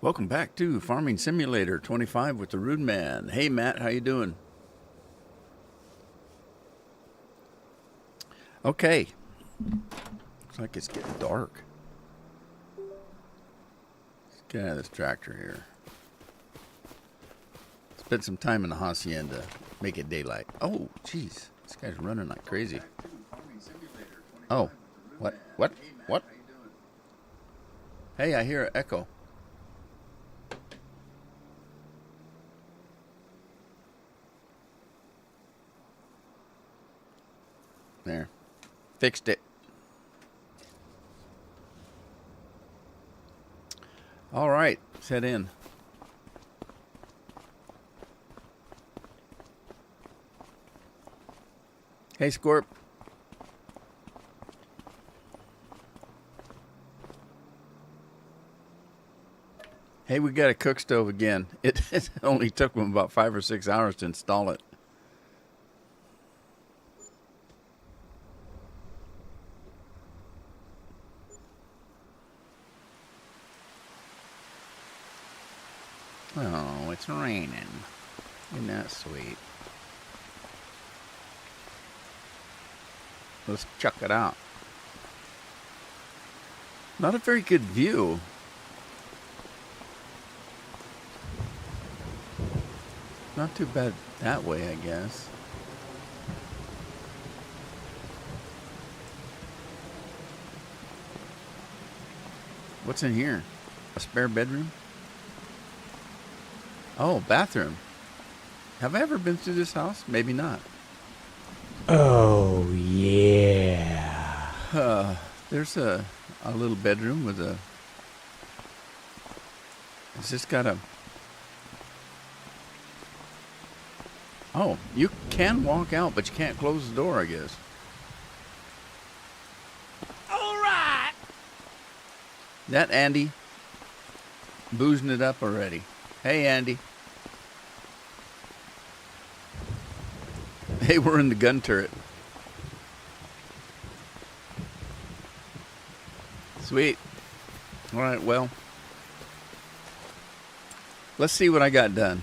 Welcome back to Farming Simulator 25 with the Rude Man. Hey Matt, how you doing? Okay. Looks like it's getting dark. Let's get out of this tractor here. Spent some time in the hacienda, make it daylight. Oh, jeez. This guy's running like crazy. Oh, what? Hey, I hear an echo. There. Fixed it. All right. Let's head in. Hey, Scorp. Hey, we got a cook stove again. It only took them about 5 or 6 hours to install it. Oh, it's raining. Isn't that sweet? Let's check it out. Not a very good view. Not too bad that way, I guess. What's in here? A spare bedroom? Oh, bathroom. Have I ever been through this house? Maybe not. Oh, yeah. There's a little bedroom with a... It's just got a... Oh, you can walk out, but you can't close the door, I guess. All right. That Andy boozing it up already. Hey, Andy. Hey, we're in the gun turret. Sweet. All right, well. Let's see what I got done.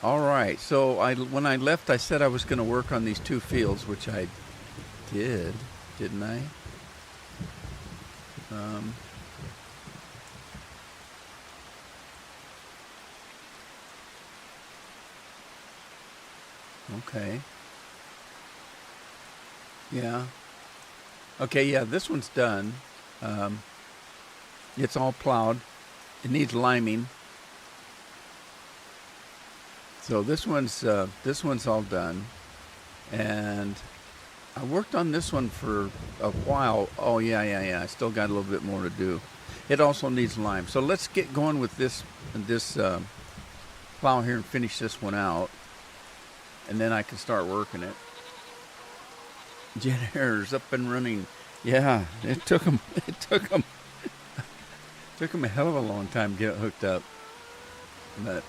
All right, so when I left, I said I was going to work on these 2 fields, which I did, didn't I? Okay. Yeah. Okay, yeah, this one's done. It's all plowed. It needs liming. So this one's all done, and I worked on this one for a while. Oh yeah. I still got a little bit more to do. It also needs lime. So let's get going with this plow here and finish this one out, and then I can start working it. Jet air's up and running. Yeah, it took them a hell of a long time to get it hooked up, but.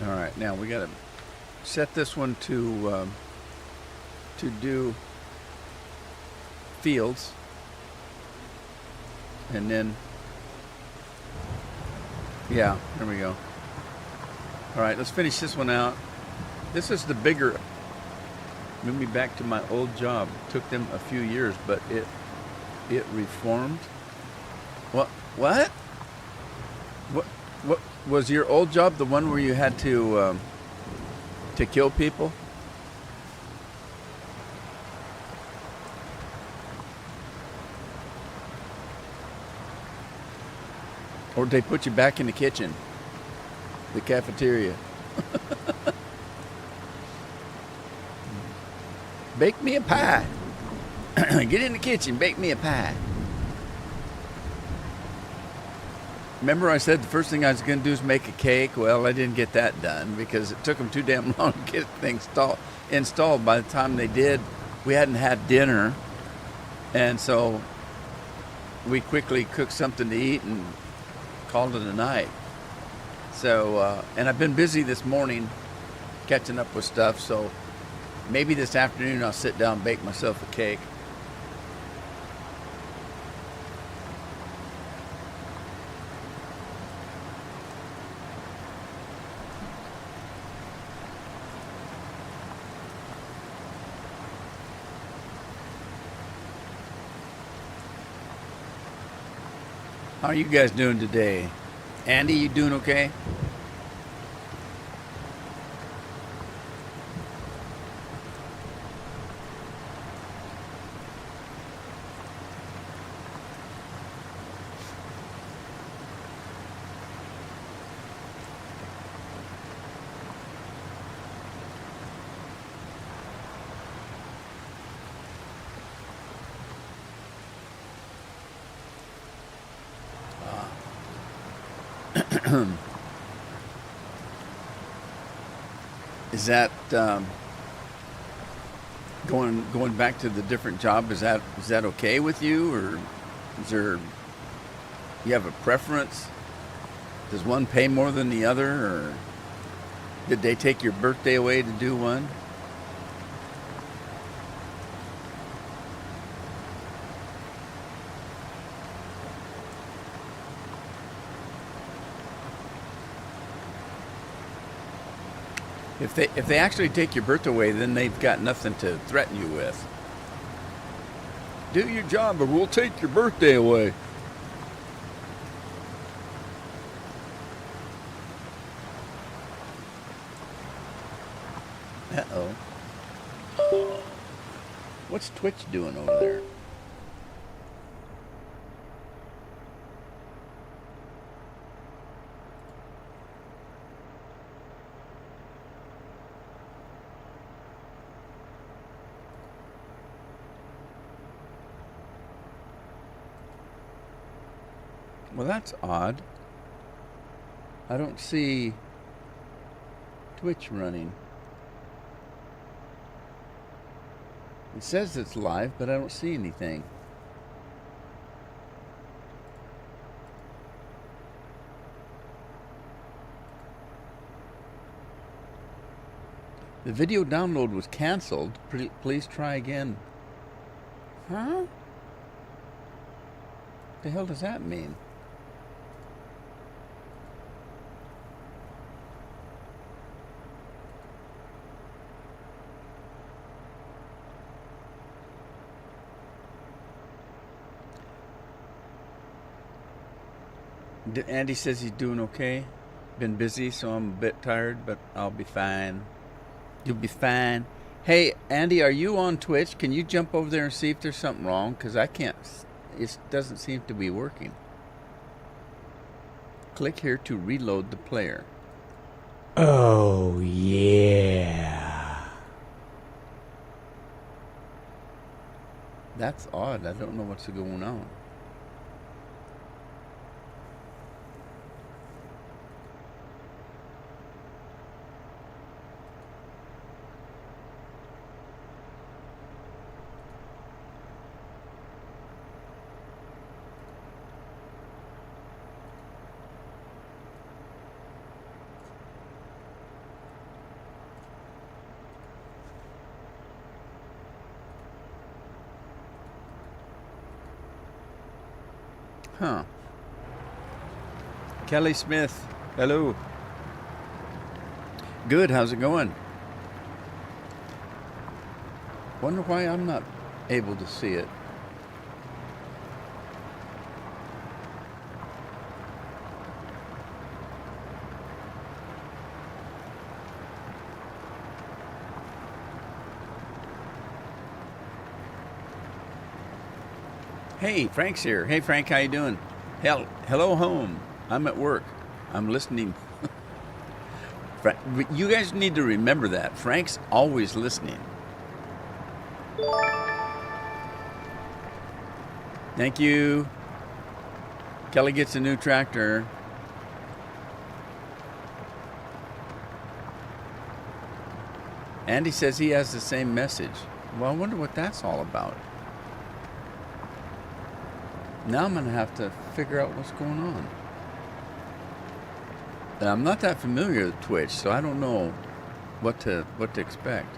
All right, now we got to set this one to do fields, and then yeah, there we go. All right, let's finish this one out. This is the bigger. Move me back to my old job. Took them a few years, but it reformed. What? What was your old job? The one where you had to kill people? Or did they put you back in the kitchen, the cafeteria? Bake me a pie. Get in the kitchen, bake me a pie. Remember I said the first thing I was going to do is make a cake? Well, I didn't get that done because it took them too damn long to get things installed. By the time they did, we hadn't had dinner. And so we quickly cooked something to eat and called it a night. So, and I've been busy this morning catching up with stuff. So maybe this afternoon I'll sit down and bake myself a cake. How are you guys doing today? Andy, you doing okay? Is that going back to the different job? Is that okay with you, or is there you have a preference? Does one pay more than the other, or did they take your birthday away to do one? If they actually take your birthday away, then they've got nothing to threaten you with. Do your job or we'll take your birthday away. Uh-oh. What's Twitch doing over there? Well, that's odd. I don't see Twitch running. It says it's live, but I don't see anything. The video download was canceled. Please try again. Huh? What the hell does that mean? Andy says he's doing okay. Been busy, so I'm a bit tired, but I'll be fine. You'll be fine. Hey, Andy, are you on Twitch? Can you jump over there and see if there's something wrong? Because I can't. It doesn't seem to be working. Click here to reload the player. Oh, yeah. That's odd. I don't know what's going on. Huh. Kelly Smith, hello. Good, how's it going? Wonder why I'm not able to see it. Hey, Frank's here. Hey, Frank, how you doing? Hello, home. I'm at work. I'm listening. You guys need to remember that. Frank's always listening. Thank you. Kelly gets a new tractor. Andy says he has the same message. Well, I wonder what that's all about. Now I'm going to have to figure out what's going on. And I'm not that familiar with Twitch, so I don't know what to expect.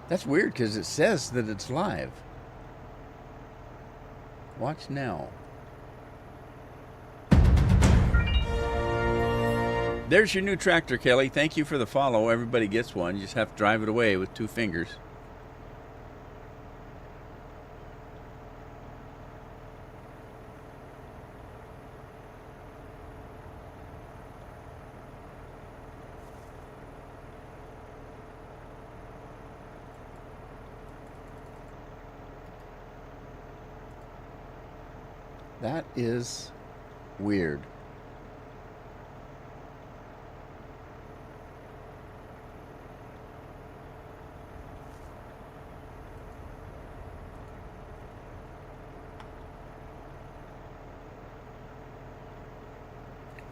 That's weird because it says that it's live. Watch now. There's your new tractor, Kelly. Thank you for the follow. Everybody gets one. You just have to drive it away with 2 fingers. That is weird.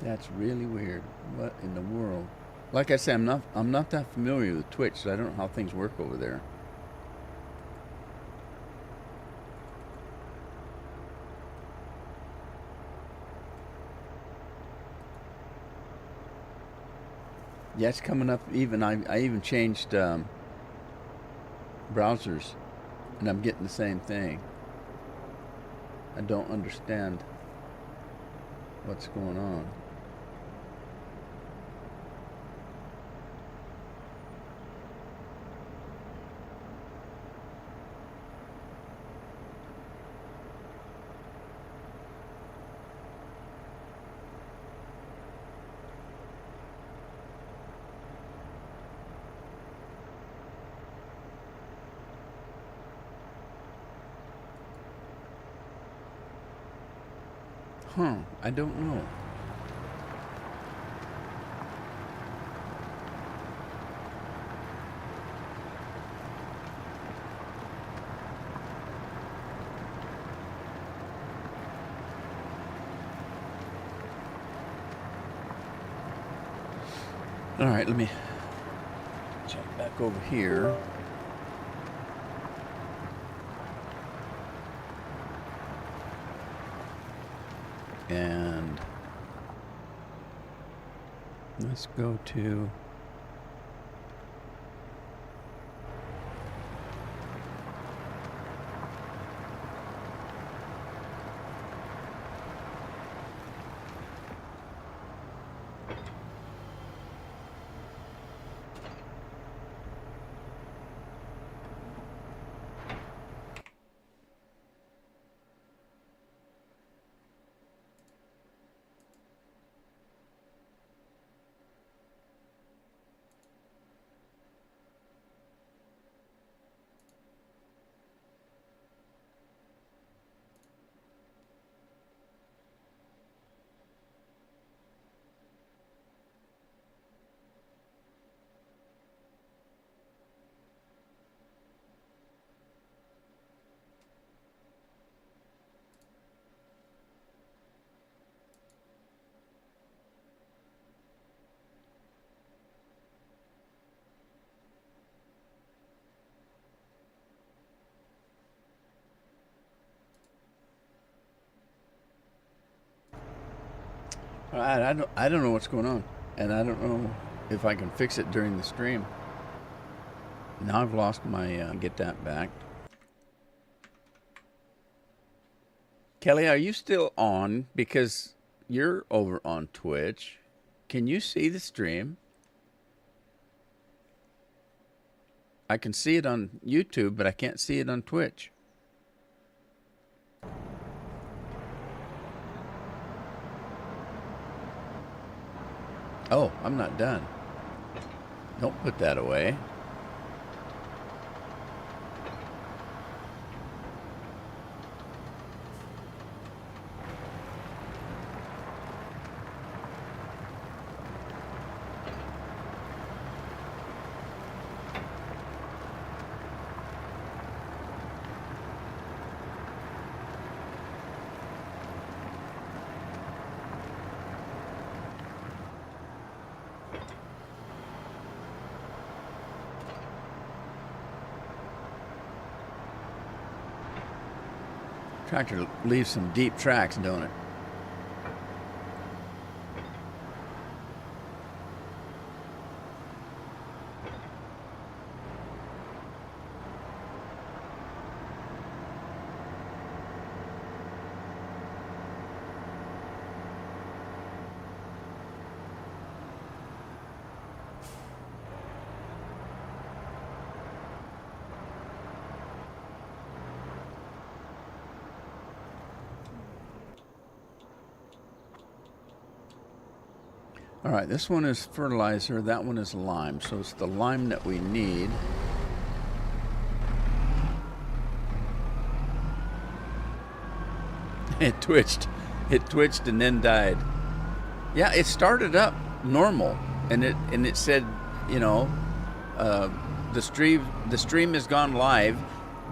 That's really weird. What in the world? Like I said, I'm not that familiar with Twitch, so I don't know how things work over there. Yeah, it's coming up even. I even changed browsers, and I'm getting the same thing. I don't understand what's going on. Huh, I don't know. All right, let me check back over here. And let's go to I don't know what's going on, and I don't know if I can fix it during the stream. Now I've lost my get that back. Kelly, are you still on? Because you're over on Twitch. Can you see the stream? I can see it on YouTube, but I can't see it on Twitch. Oh, I'm not done. Don't put that away. Tractor leaves some deep tracks, don't it? All right, this one is fertilizer, that one is lime. So it's the lime that we need. It twitched and then died. Yeah, it started up normal, and it said, you know, the stream has gone live.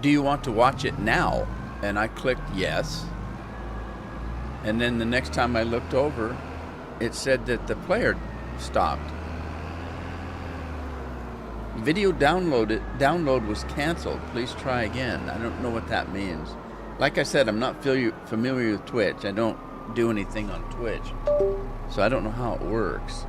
Do you want to watch it now? And I clicked yes. And then the next time I looked over, it said that the player stopped. Video download was canceled. Please try again. I don't know what that means. Like I said, I'm not familiar with Twitch. I don't do anything on Twitch, so I don't know how it works.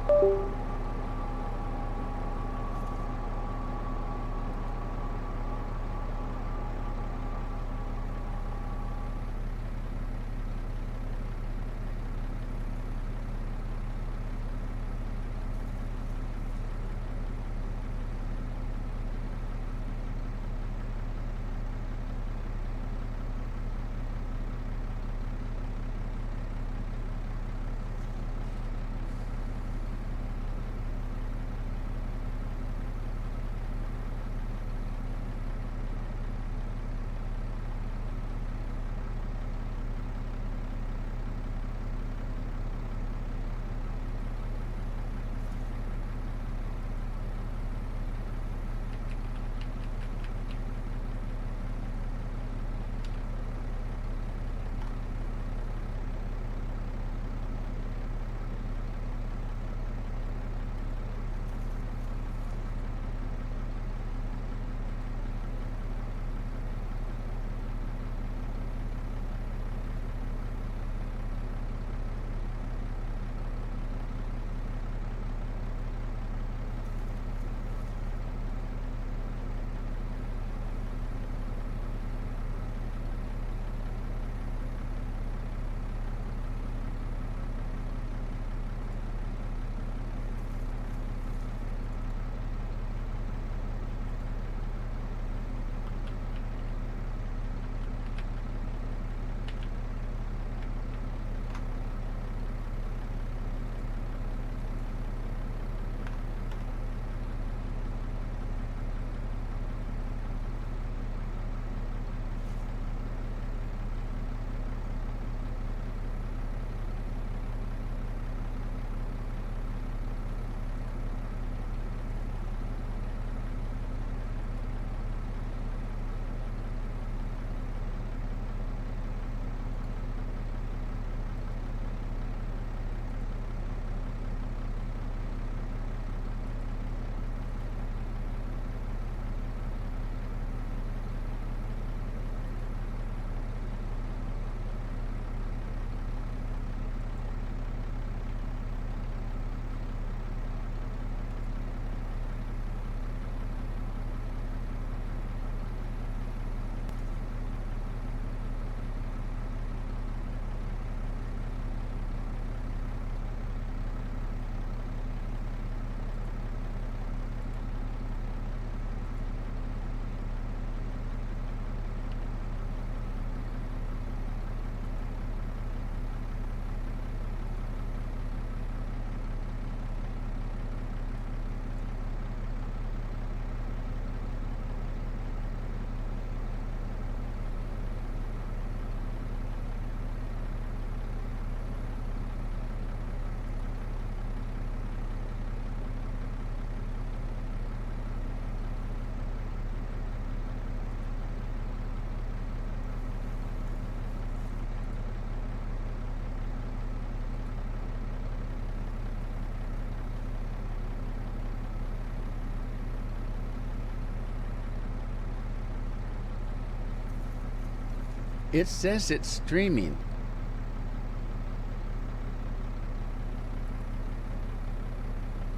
It says it's streaming.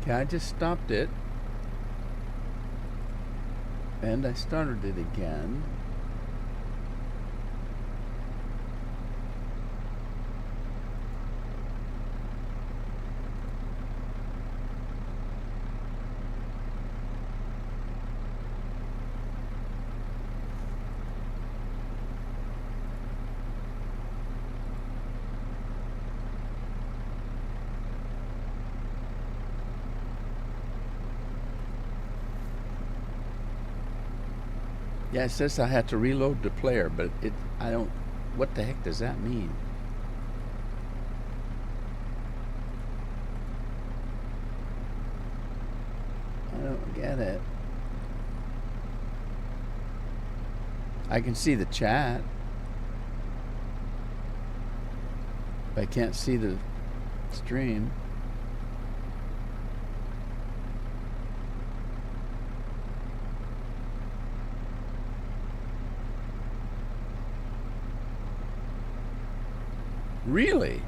Okay, I just stopped it. And I started it again. Yeah, it says I had to reload the player, but I don't, what the heck does that mean? I don't get it. I can see the chat, but I can't see the stream. Really?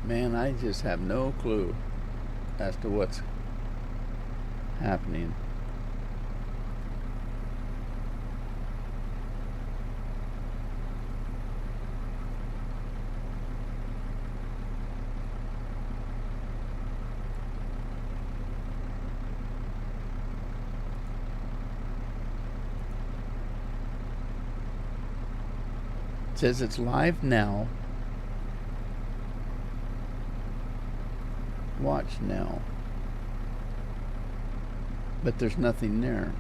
Man, I just have no clue as to what's happening. It says it's live now. Watch now. But there's nothing there.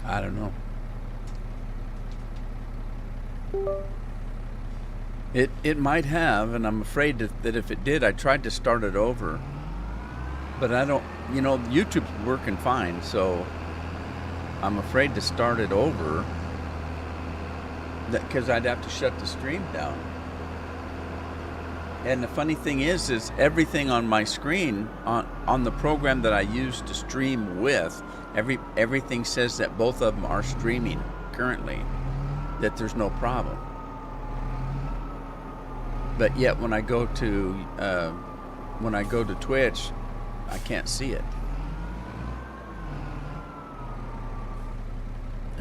I don't know. It might have, and I'm afraid that if it did, I tried to start it over. But I don't, YouTube's working fine, so I'm afraid to start it over. Because I'd have to shut the stream down. And the funny thing is everything on my screen, on the program that I use to stream with, everything says that both of them are streaming currently, that there's no problem. But yet when I go to Twitch, I can't see it.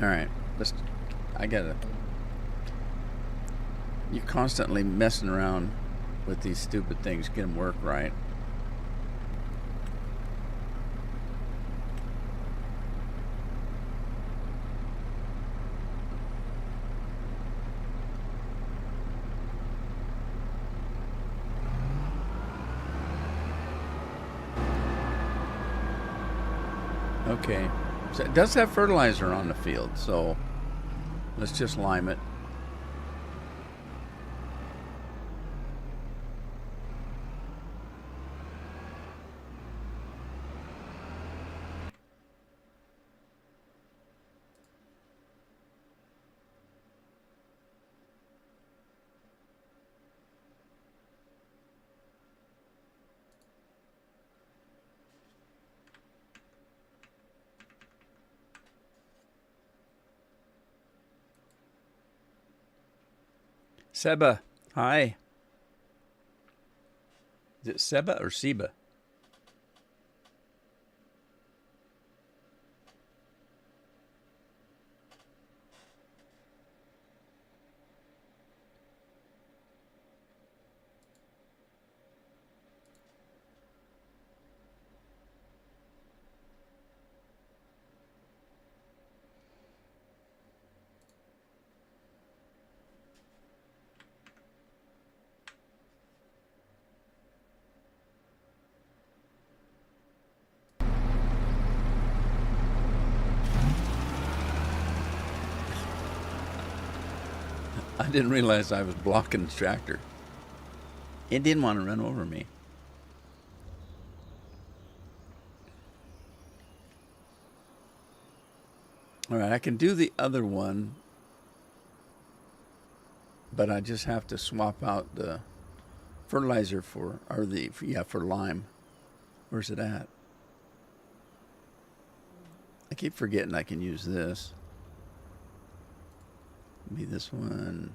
All right, you're constantly messing around with these stupid things. Get them work right. Okay, so it does have fertilizer on the field, so let's just lime it. Seba, hi. Is it Seba or Seba? I didn't realize I was blocking the tractor. It didn't want to run over me. All right, I can do the other one, but I just have to swap out the fertilizer for lime. Where's it at? I keep forgetting I can use this. Maybe this one.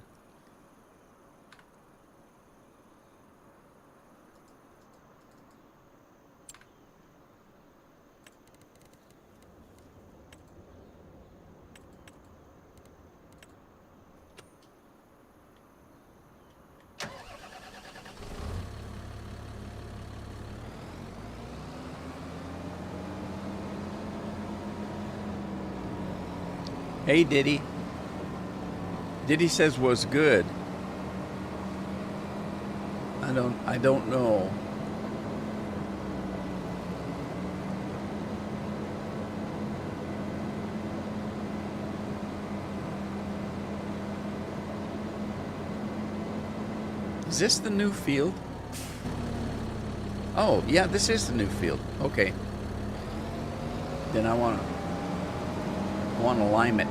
Hey, Diddy. Diddy says was good. I don't know. Is this the new field? Oh, yeah, this is the new field. Okay. Then I want to lime it.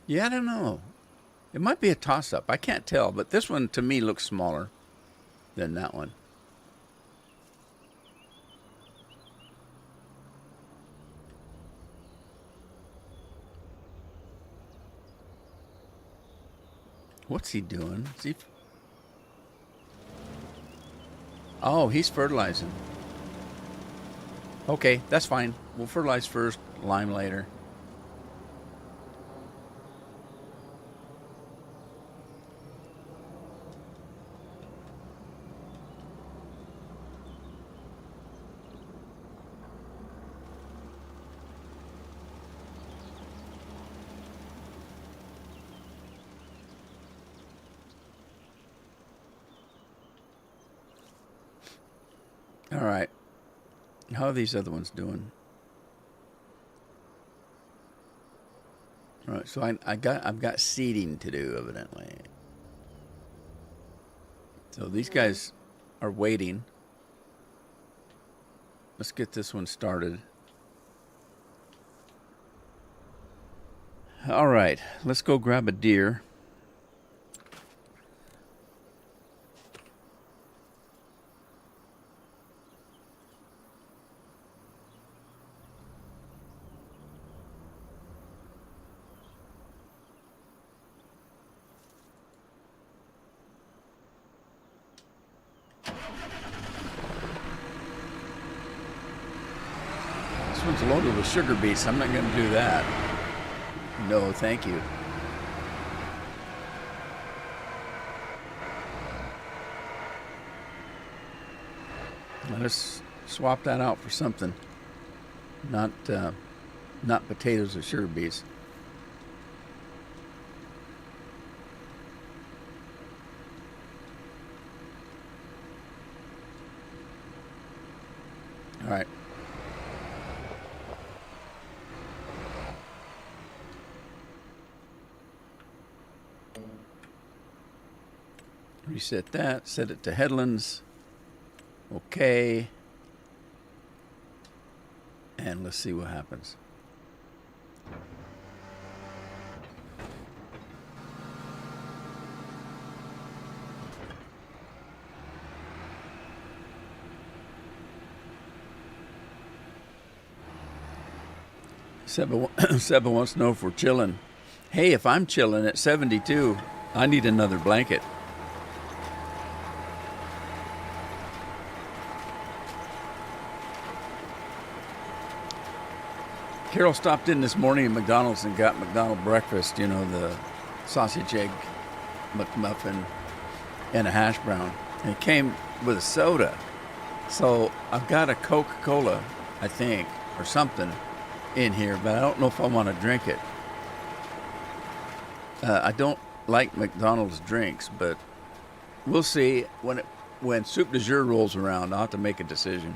Yeah, I don't know. It might be a toss-up. I can't tell, but this one to me looks smaller than that one. What's he doing? Is he... Oh, he's fertilizing. Okay, that's fine. We'll fertilize first, lime later. All right. How are these other ones doing? All right, so I've got seeding to do, evidently. So these guys are waiting. Let's get this one started. All right, let's go grab a deer. This one's loaded with sugar beets. I'm not going to do that. No, thank you. Let us swap that out for something. Not potatoes or sugar beets. All right. Reset that. Set it to headlands. Okay. And let's see what happens. Seba wants to know if we're chilling. Hey, if I'm chilling at 72, I need another blanket. Carol stopped in this morning at McDonald's and got McDonald's breakfast, you know, the sausage egg McMuffin and a hash brown. And it came with a soda. So I've got a Coca-Cola, I think, or something in here, but I don't know if I want to drink it. I don't like McDonald's drinks, but we'll see when soup du jour rolls around. I'll have to make a decision.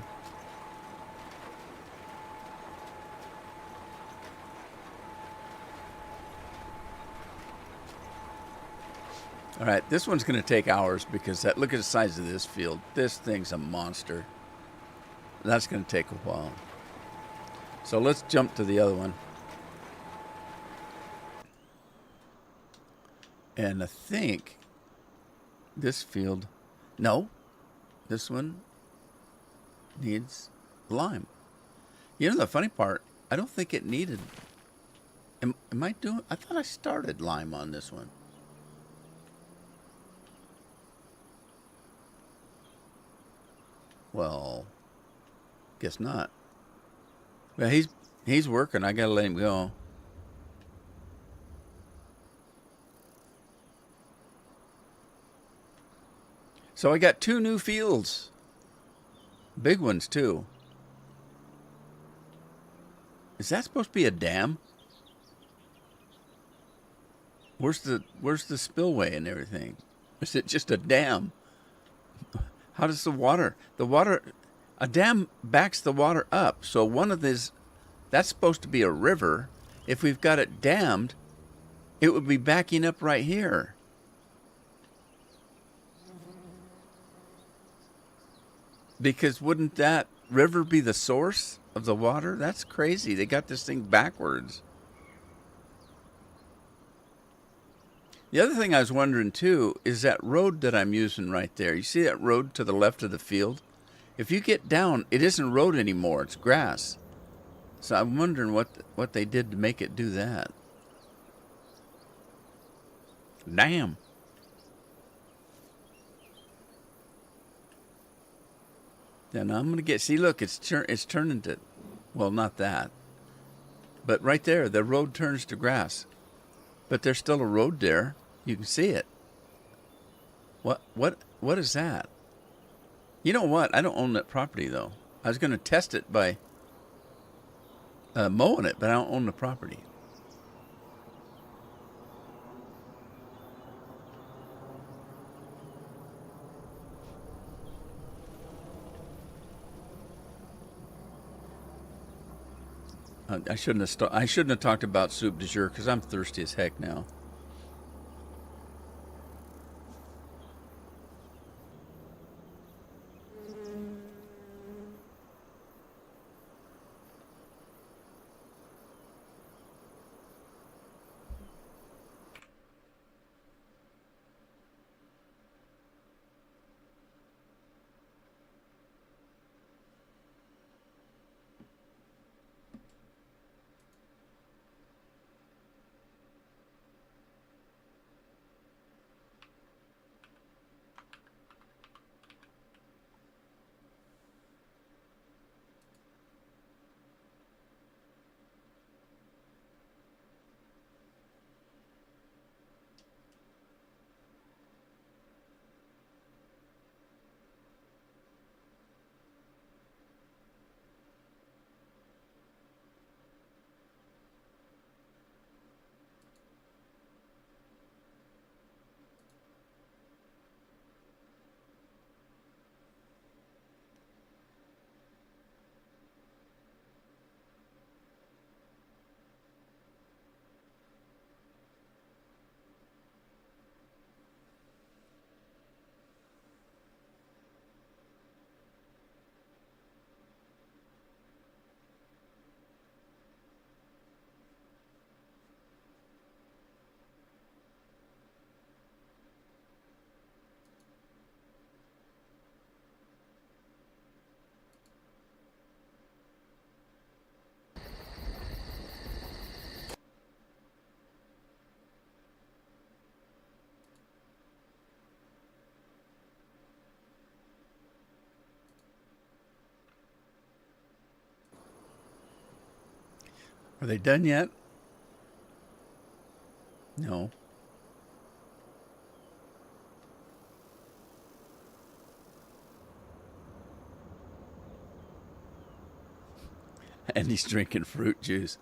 All right, this one's going to take hours because look at the size of this field. This thing's a monster. That's going to take a while. So let's jump to the other one. And I think this field, no, this one needs lime. You know the funny part, I don't think it needed, am I doing, I thought I started lime on this one. Well, guess not. Well, he's working. I gotta let him go. So I got 2 new fields. Big ones too. Is that supposed to be a dam? Where's the spillway and everything? Is it just a dam? How does a dam backs the water up. So that's supposed to be a river. If we've got it dammed, it would be backing up right here. Because wouldn't that river be the source of the water? That's crazy. They got this thing backwards. The other thing I was wondering too is that road that I'm using right there. You see that road to the left of the field? If you get down, it isn't road anymore. It's grass. So I'm wondering what they did to make it do that. Damn. Then I'm gonna see. Look, it's turning to, well, not that, but right there, the road turns to grass, but there's still a road there. You can see it. What is that? You know what? I don't own that property though. I was gonna test it by mowing it, but I don't own the property. I shouldn't have talked about soup du jour because I'm thirsty as heck now. Are they done yet? No. And he's drinking fruit juice.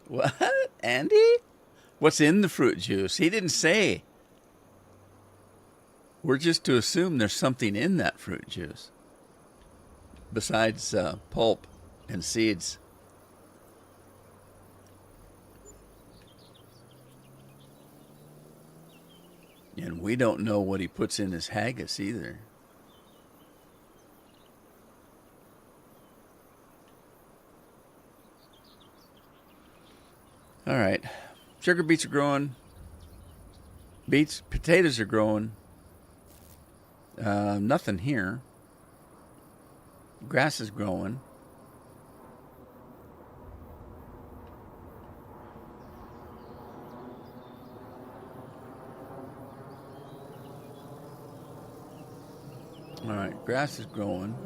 What? Andy? What's in the fruit juice? He didn't say. We're just to assume there's something in that fruit juice besides pulp and seeds. And we don't know what he puts in his haggis either. All right. Sugar beets are growing. Potatoes are growing. Nothing here. Grass is growing. All right, grass is growing.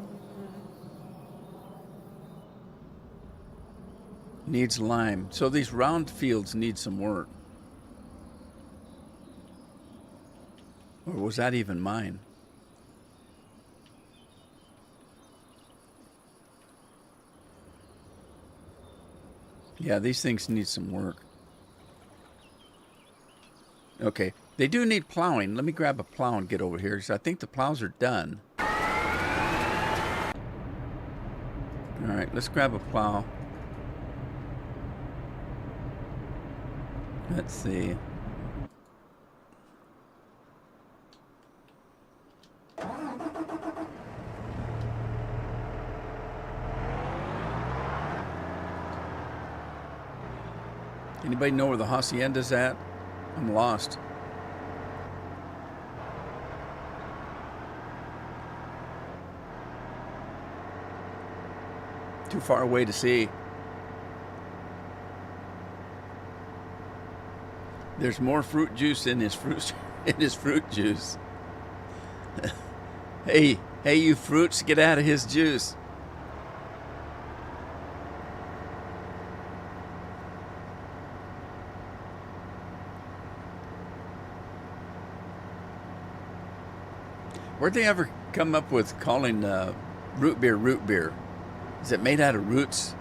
Needs lime. So these round fields need some work. Or was that even mine? Yeah, these things need some work. Okay, they do need plowing. Let me grab a plow and get over here, because I think the plows are done. All right, let's grab a plow. Let's see. Anybody know where the hacienda's at? I'm lost. Too far away to see. There's more fruit juice in his fruit juice. Hey, you fruits, get out of his juice. Where'd they ever come up with calling root beer? Is it made out of roots?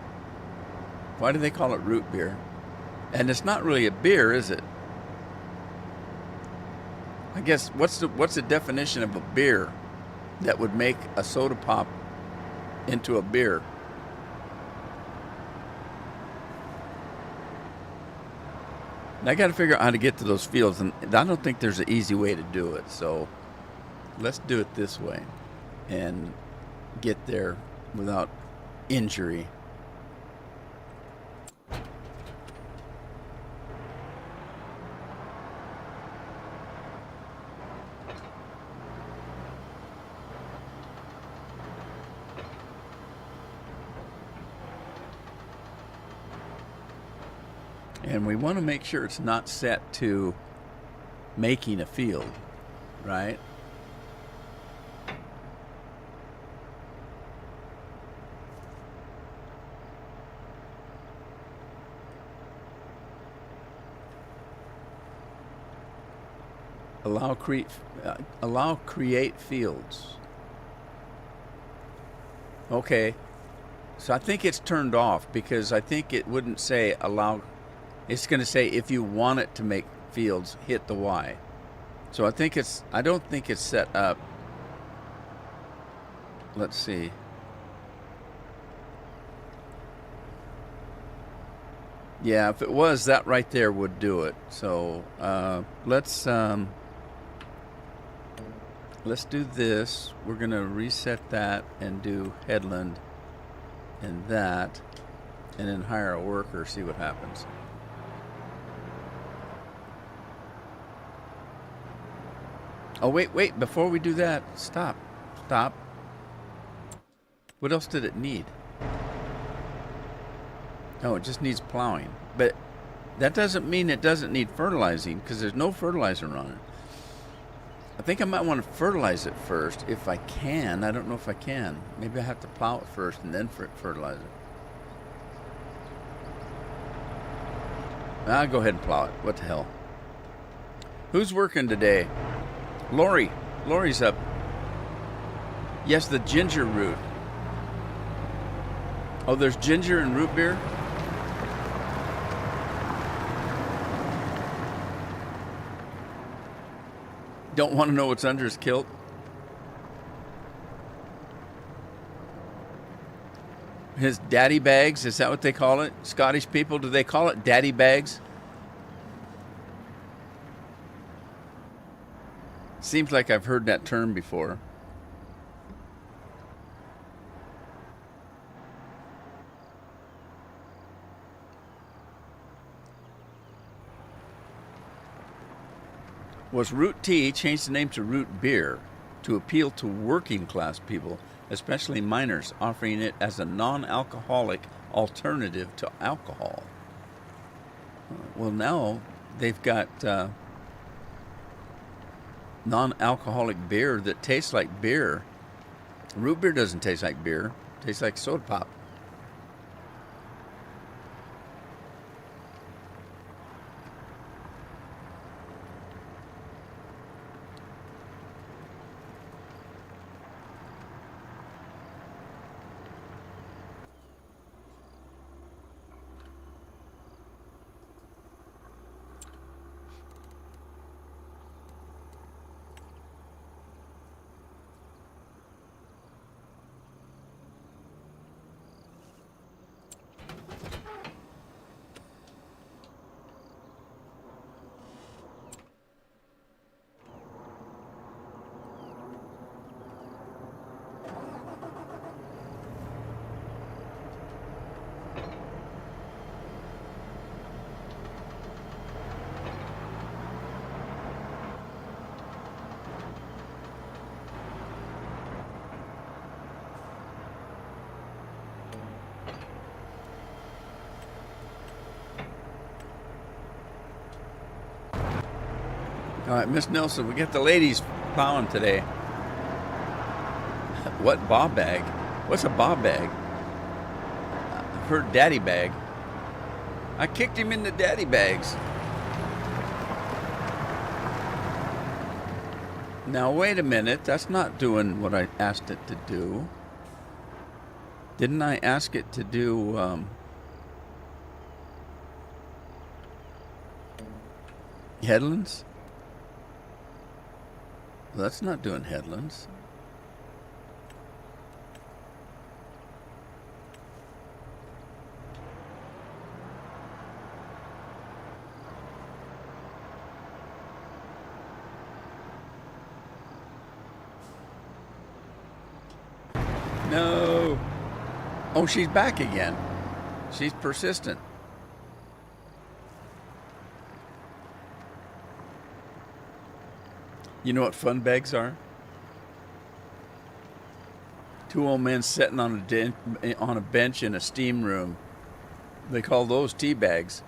Why do they call it root beer? And it's not really a beer, is it? I guess what's the definition of a beer that would make a soda pop into a beer? And I got to figure out how to get to those fields, and I don't think there's an easy way to do it. So let's do it this way and get there without injury. And we want to make sure it's not set to making a field, right? Allow create fields. Okay. So I think it's turned off because I think it wouldn't say allow. It's going to say if you want it to make fields, hit the Y. So I don't think it's set up. Let's see. Yeah, if it was, that right there would do it. So let's do this. We're going to reset that and do headland and that, and then hire a worker, see what happens. Oh, wait, before we do that, stop. What else did it need? Oh, it just needs plowing. But that doesn't mean it doesn't need fertilizing, because there's no fertilizer on it. I think I might want to fertilize it first, if I can. I don't know if I can. Maybe I have to plow it first and then fertilize it. I'll go ahead and plow it. What the hell? Who's working today? Lori. Lori's up. Yes, the ginger root. Oh, there's ginger and root beer? Don't want to know what's under his kilt? His daddy bags, is that what they call it? Scottish people, do they call it daddy bags? Seems like I've heard that term before. Was Root Tea changed the name to Root Beer to appeal to working class people, especially minors, offering it as a non-alcoholic alternative to alcohol? Well, now they've got non-alcoholic beer that tastes like beer. Root beer doesn't taste like beer. It tastes like soda pop. All right, Miss Nelson, we got the ladies plowing today. What bob bag? What's a bob bag? I've heard daddy bag. I kicked him in the daddy bags. Now, wait a minute. That's not doing what I asked it to do. Didn't I ask it to do headlands? Well, that's not doing headlands. No. Oh, she's back again. She's persistent. You know what fun bags are? Two old men sitting on a bench in a steam room. They call those tea bags.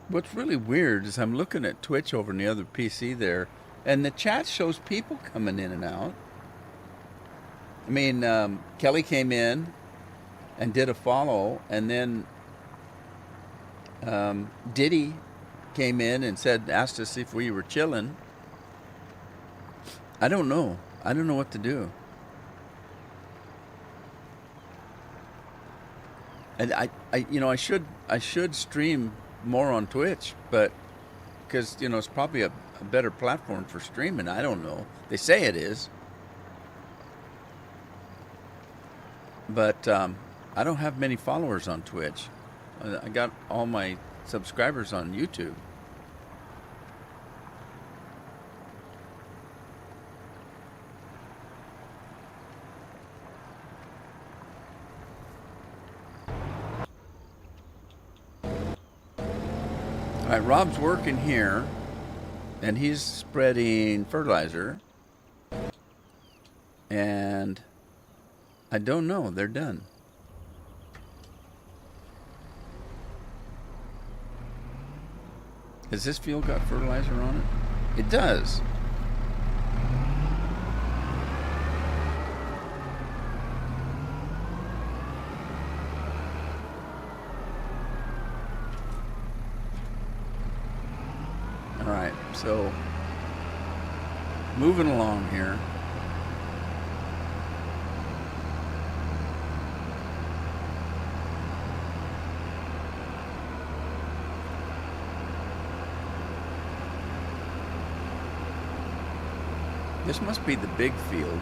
What's really weird is I'm looking at Twitch over in the other PC there, and the chat shows people coming in and out. I mean, Kelly came in and did a follow, and then Diddy came in and asked us if we were chilling. I don't know. I don't know what to do. And I should stream more on Twitch, but because it's probably a better platform for streaming. I don't know. They say it is, but I don't have many followers on Twitch. I got all my subscribers on YouTube. All right, Rob's working here, and he's spreading fertilizer. And I don't know, they're done. Has this field got fertilizer on it? It does. All right, so moving along here. This must be the big field.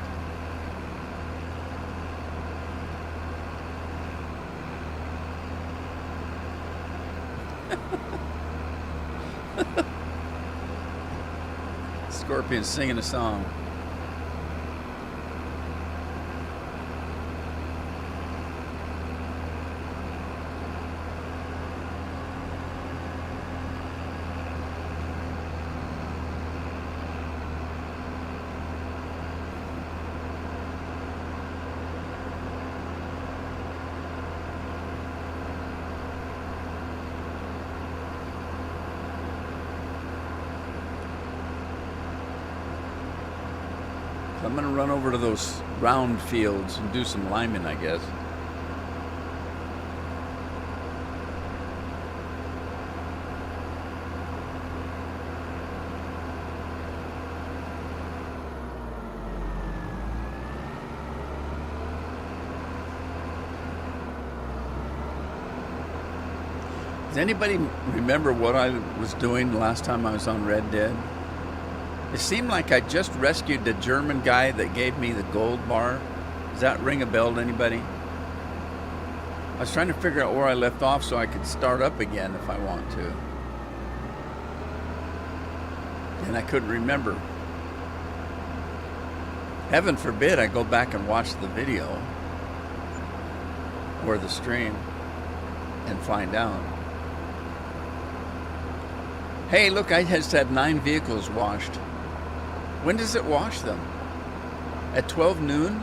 Scorpion singing a song. I'm going to run over to those round fields and do some liming, I guess. Does anybody remember what I was doing last time I was on Red Dead? It seemed like I just rescued the German guy that gave me the gold bar. Does that ring a bell to anybody? I was trying to figure out where I left off so I could start up again if I want to. And I couldn't remember. Heaven forbid I go back and watch the video or the stream and find out. Hey, look, I just had 9 vehicles washed. When does it wash them? At 12 noon?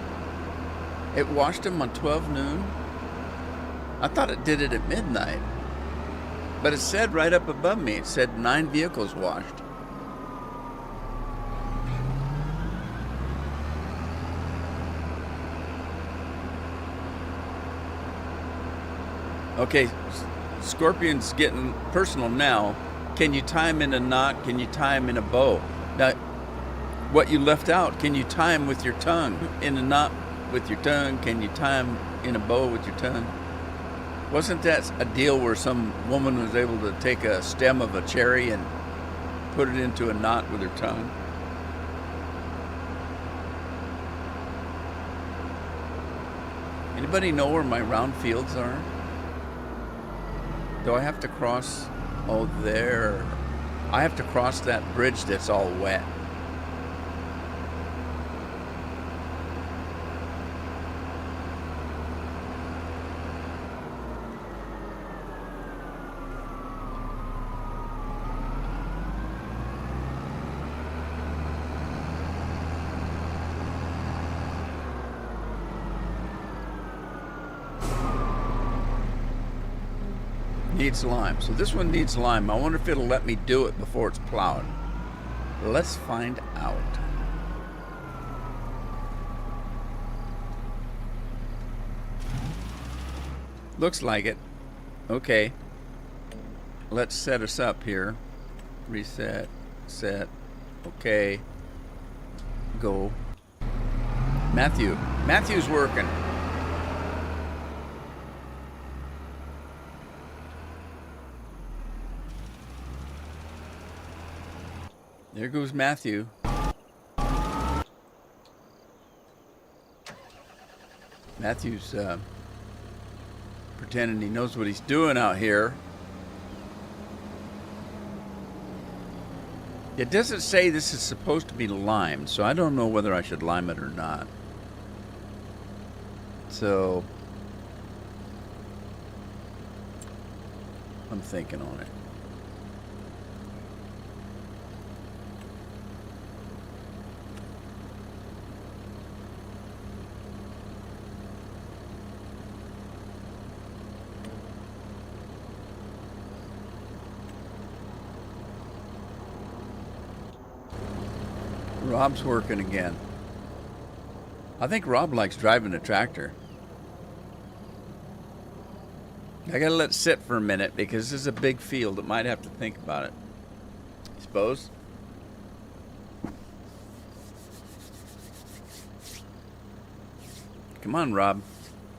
It washed them on 12 noon? I thought it did it at midnight. But it said right up above me, it said 9 vehicles washed. Okay, Scorpion's getting personal now. Can you tie him in a knot? Can you tie him in a bow? Now, what you left out, can you tie him with your tongue? In a knot with your tongue? Can you tie him in a bow with your tongue? Wasn't that a deal where some woman was able to take a stem of a cherry and put it into a knot with her tongue? Anybody know where my round fields are? Do I have to cross? Oh, there. I have to cross that bridge that's all wet. Needs lime. So this one needs lime. I wonder if it'll let me do it before it's plowed. Let's find out. Looks like it. Okay. Let's set us up here. Reset. Set. Okay. Go. Matthew. Matthew's working. There goes Matthew. Matthew's pretending he knows what he's doing out here. It doesn't say this is supposed to be limed, so I don't know whether I should lime it or not. So I'm thinking on it. Rob's working again. I think Rob likes driving a tractor. I gotta let it sit for a minute because this is a big field. It might have to think about it. I suppose. Come on, Rob.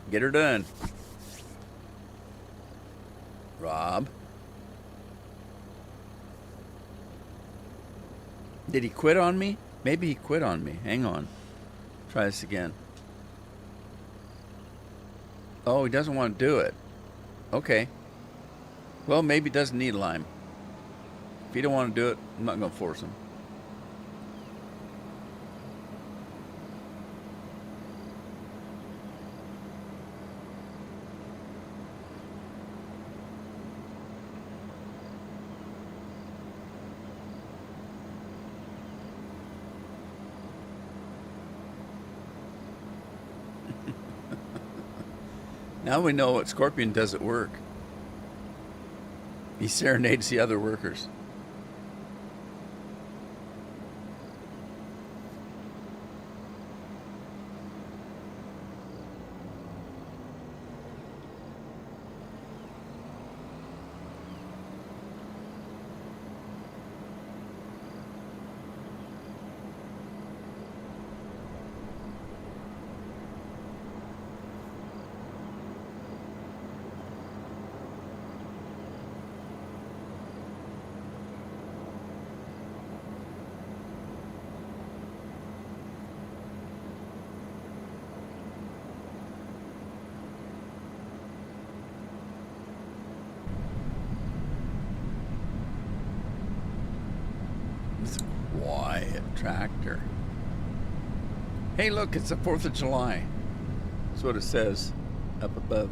Get her done. Rob. Did he quit on me? Maybe he quit on me. Hang on. Try this again. Oh, he doesn't want to do it. Okay. Well, maybe he doesn't need lime. If he don't want to do it, I'm not going to force him. Now we know what Scorpion does at work. He serenades the other workers. It's a quiet tractor. Hey, look, it's the 4th of July. That's what it says up above.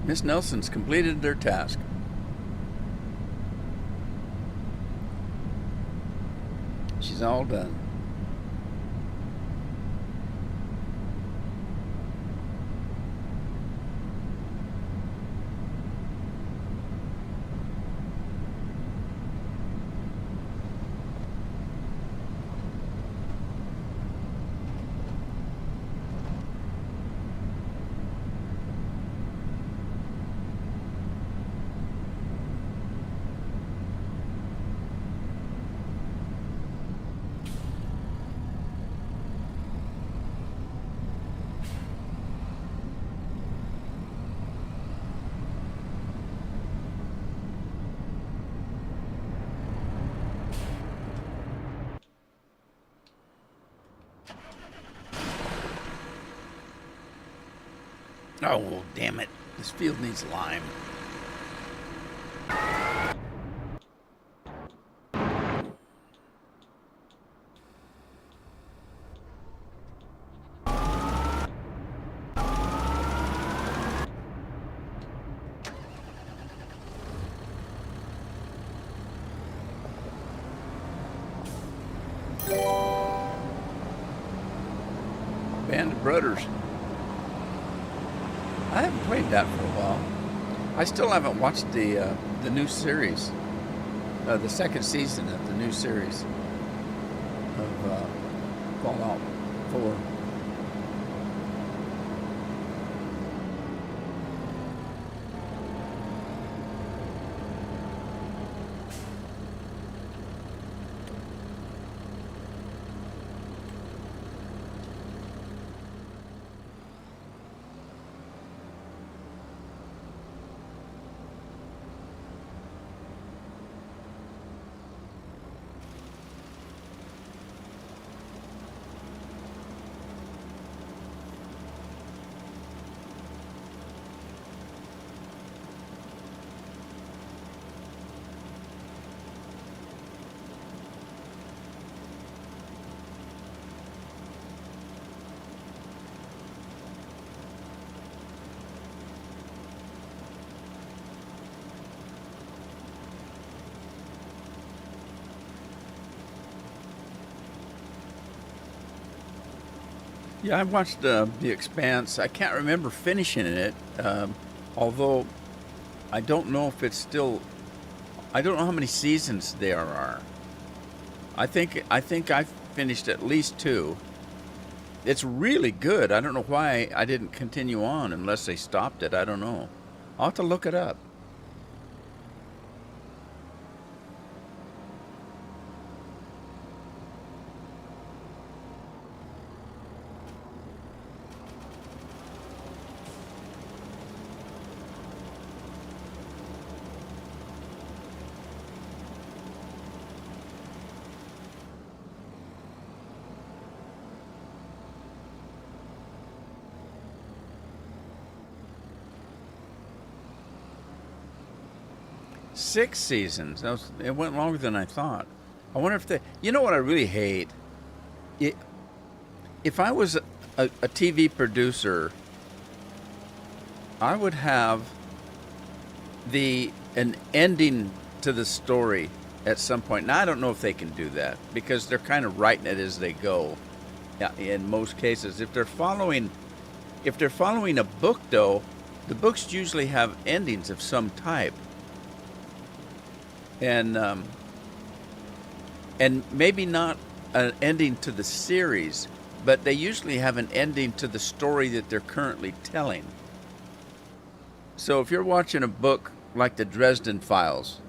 Miss Nelson's completed their task. She's all done. Oh, well, damn it. This field needs lime. Band of Brothers. I haven't played that for a while. I still haven't watched the new series, the second season of the new series of Fallout 4. Yeah, I watched The Expanse. I can't remember finishing it, although I don't know if it's still. I don't know how many seasons there are. I think I finished at least two. It's really good. I don't know why I didn't continue on unless they stopped it. I don't know. I'll have to look it up. 6 seasons. It went longer than I thought. I wonder if they. You know what I really hate? It, if I was a TV producer, I would have an ending to the story at some point. Now I don't know if they can do that because they're kind of writing it as they go. In most cases, if they're following a book though, the books usually have endings of some type, and maybe not an ending to the series, but they usually have an ending to the story that they're currently telling. So if you're watching a book like the Dresden Files,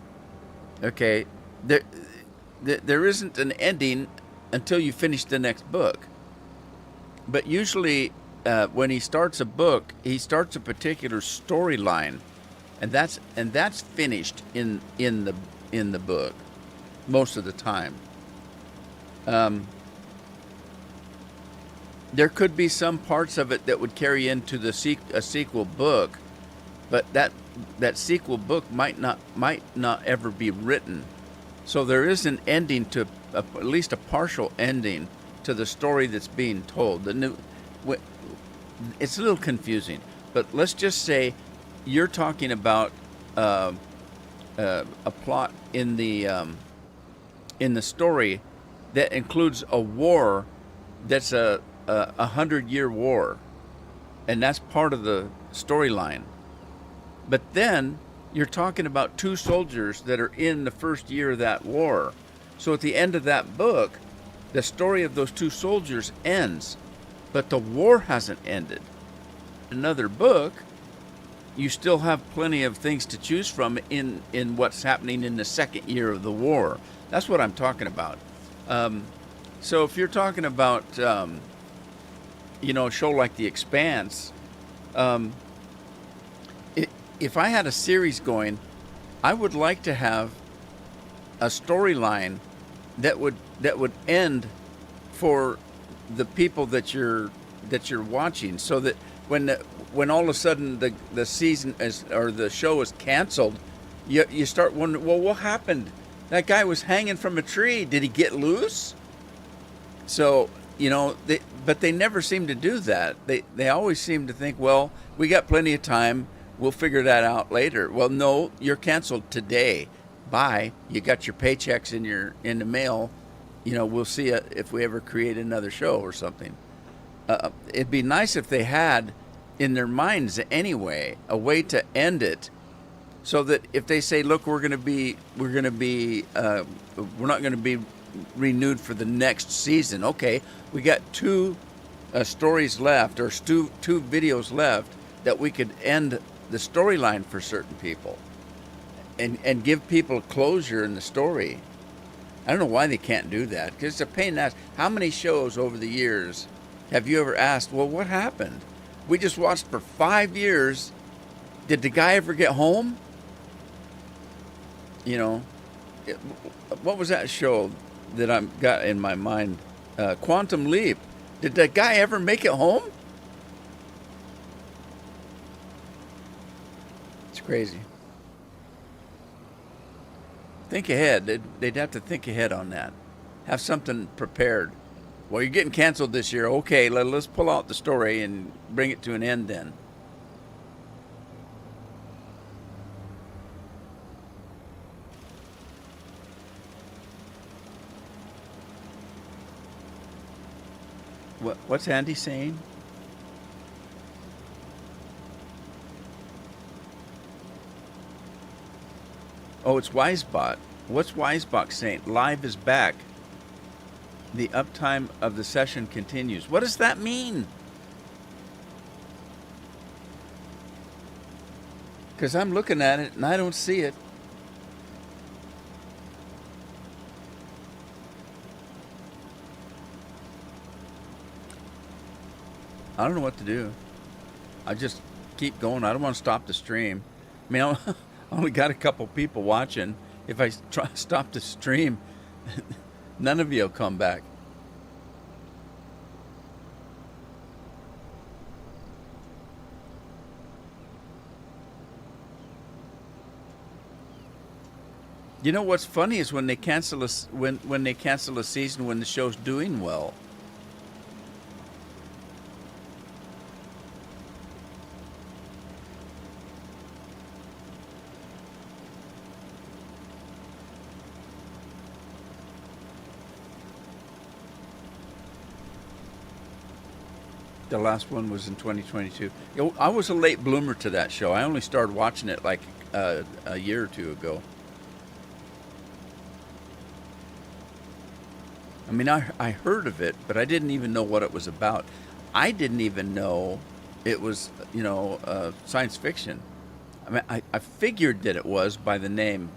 okay, there isn't an ending until you finish the next book. But usually, when he starts a book, he starts a particular storyline, and that's finished in the book most of the time. There could be some parts of it that would carry into a sequel book, but that sequel book might not ever be written. So there is an ending to at least a partial ending to the story that's being told. It's a little confusing, but let's just say you're talking about a plot in the story that includes a war that's a 100-year war, and that's part of the storyline. But then you're talking about two soldiers that are in the first year of that war. So at the end of that book, the story of those two soldiers ends, but the war hasn't ended. Another book, you still have plenty of things to choose from in what's happening in the second year of the war. That's what I'm talking about. So if you're talking about, a show like The Expanse, if I had a series going, I would like to have a storyline that would end for the people that you're watching, so that when all of a sudden the season or the show is canceled, you start wondering, well, what happened? That guy was hanging from a tree. Did he get loose? So but they never seem to do that. They always seem to think, well, we got plenty of time. We'll figure that out later. Well, no, you're canceled today. Bye. You got your paychecks in the mail. We'll see if we ever create another show or something. It'd be nice if they had in their minds anyway a way to end it, so that if they say, look, we're not going to be renewed for the next season. Okay, we got two stories left, or two videos left, that we could end the storyline for certain people and give people closure in the story. I don't know why they can't do that, because it's a pain in the ass. How many shows over the years have you ever asked, well, what happened? We just watched for 5 years. Did the guy ever get home? What was that show that I've got in my mind? Quantum Leap. Did that guy ever make it home? It's crazy. Think ahead. They'd have to think ahead on that. Have something prepared. Well, you're getting canceled this year. Okay, let's pull out the story and bring it to an end then. What's Andy saying? Oh, it's Wisebot. What's Wisebot saying? Live is back. The uptime of the session continues. What does that mean? Because I'm looking at it and I don't see it. I don't know what to do. I just keep going. I don't want to stop the stream. I mean, I only got a couple people watching. If I try to stop the stream, none of you will come back. You know what's funny is when they cancel when they cancel a season when the show's doing well. The last one was in 2022. I was a late bloomer to that show. I only started watching it like a year or two ago. I mean, I heard of it, but I didn't even know what it was about. I didn't even know it was, science fiction. I mean, I figured that it was by the name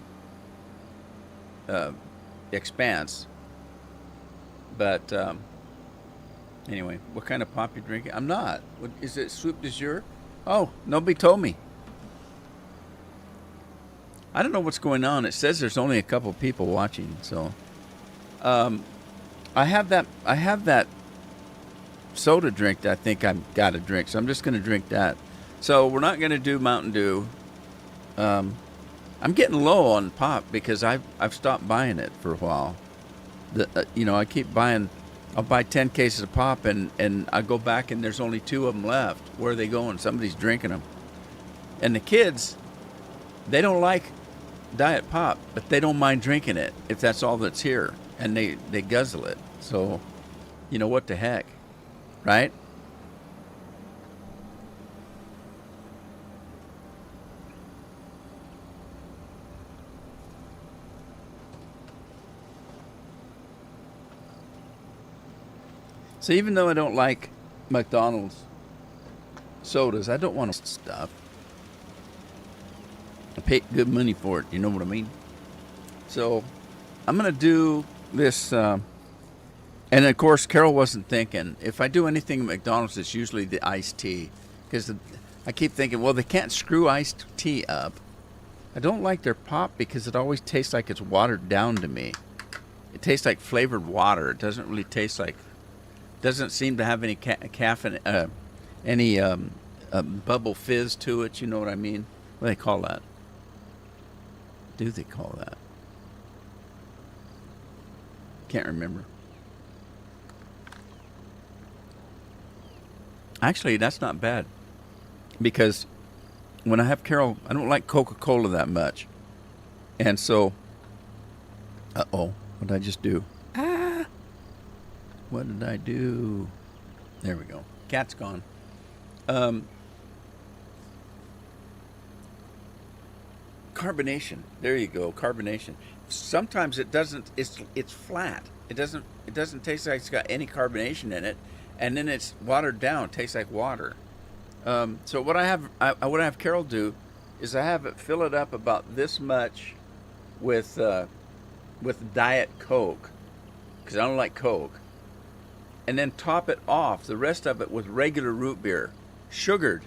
Expanse. But anyway, what kind of pop you drinking? I'm not. What, is it soup du jour? Oh, nobody told me. I don't know what's going on. It says there's only a couple people watching, so I have that soda drink that I think I've got to drink, so I'm just going to drink that. So we're not going to do Mountain Dew. I'm getting low on pop because I've stopped buying it for a while. I keep buying. I'll buy 10 cases of pop and I go back and there's only 2 of them left. Where are they going? Somebody's drinking them. And the kids, they don't like diet pop, but they don't mind drinking it if that's all that's here. And they guzzle it. So, what the heck, right? So even though I don't like McDonald's sodas, I don't want stuff. I pay good money for it, you know what I mean? So I'm going to do this, and of course Carol wasn't thinking, if I do anything at McDonald's, it's usually the iced tea. Because I keep thinking, well, they can't screw iced tea up. I don't like their pop because it always tastes like it's watered down to me. It tastes like flavored water. It doesn't really taste like... Doesn't seem to have any caffeine, any bubble fizz to it. You know what I mean? What do they call that? Do they call that? Can't remember. Actually, that's not bad. Because when I have Carol, I don't like Coca-Cola that much. And so... Uh-oh. What did I just do? What did I do? There we go. Cat's gone. Carbonation. There you go. Carbonation. Sometimes it doesn't. It's flat. It doesn't taste like it's got any carbonation in it, and then it's watered down. It tastes like water. So what I have Carol do is I have it fill it up about this much with Diet Coke, because I don't like Coke. And then top it off, the rest of it, with regular root beer. Sugared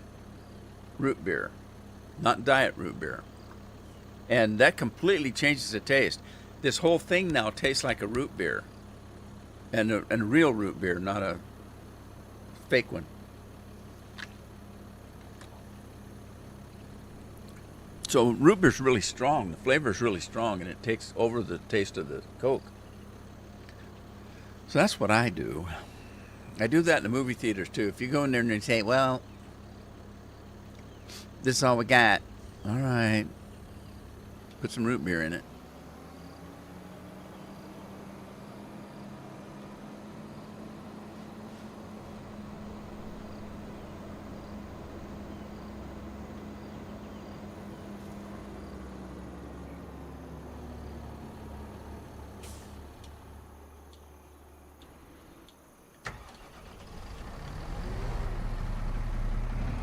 root beer, not diet root beer. And that completely changes the taste. This whole thing now tastes like a root beer. And a real root beer, not a fake one. So root beer's really strong. The flavor's really strong, and it takes over the taste of the Coke. So that's what I do. I do that in the movie theaters too. If you go in there and they say, well, this is all we got. All right. Put some root beer in it.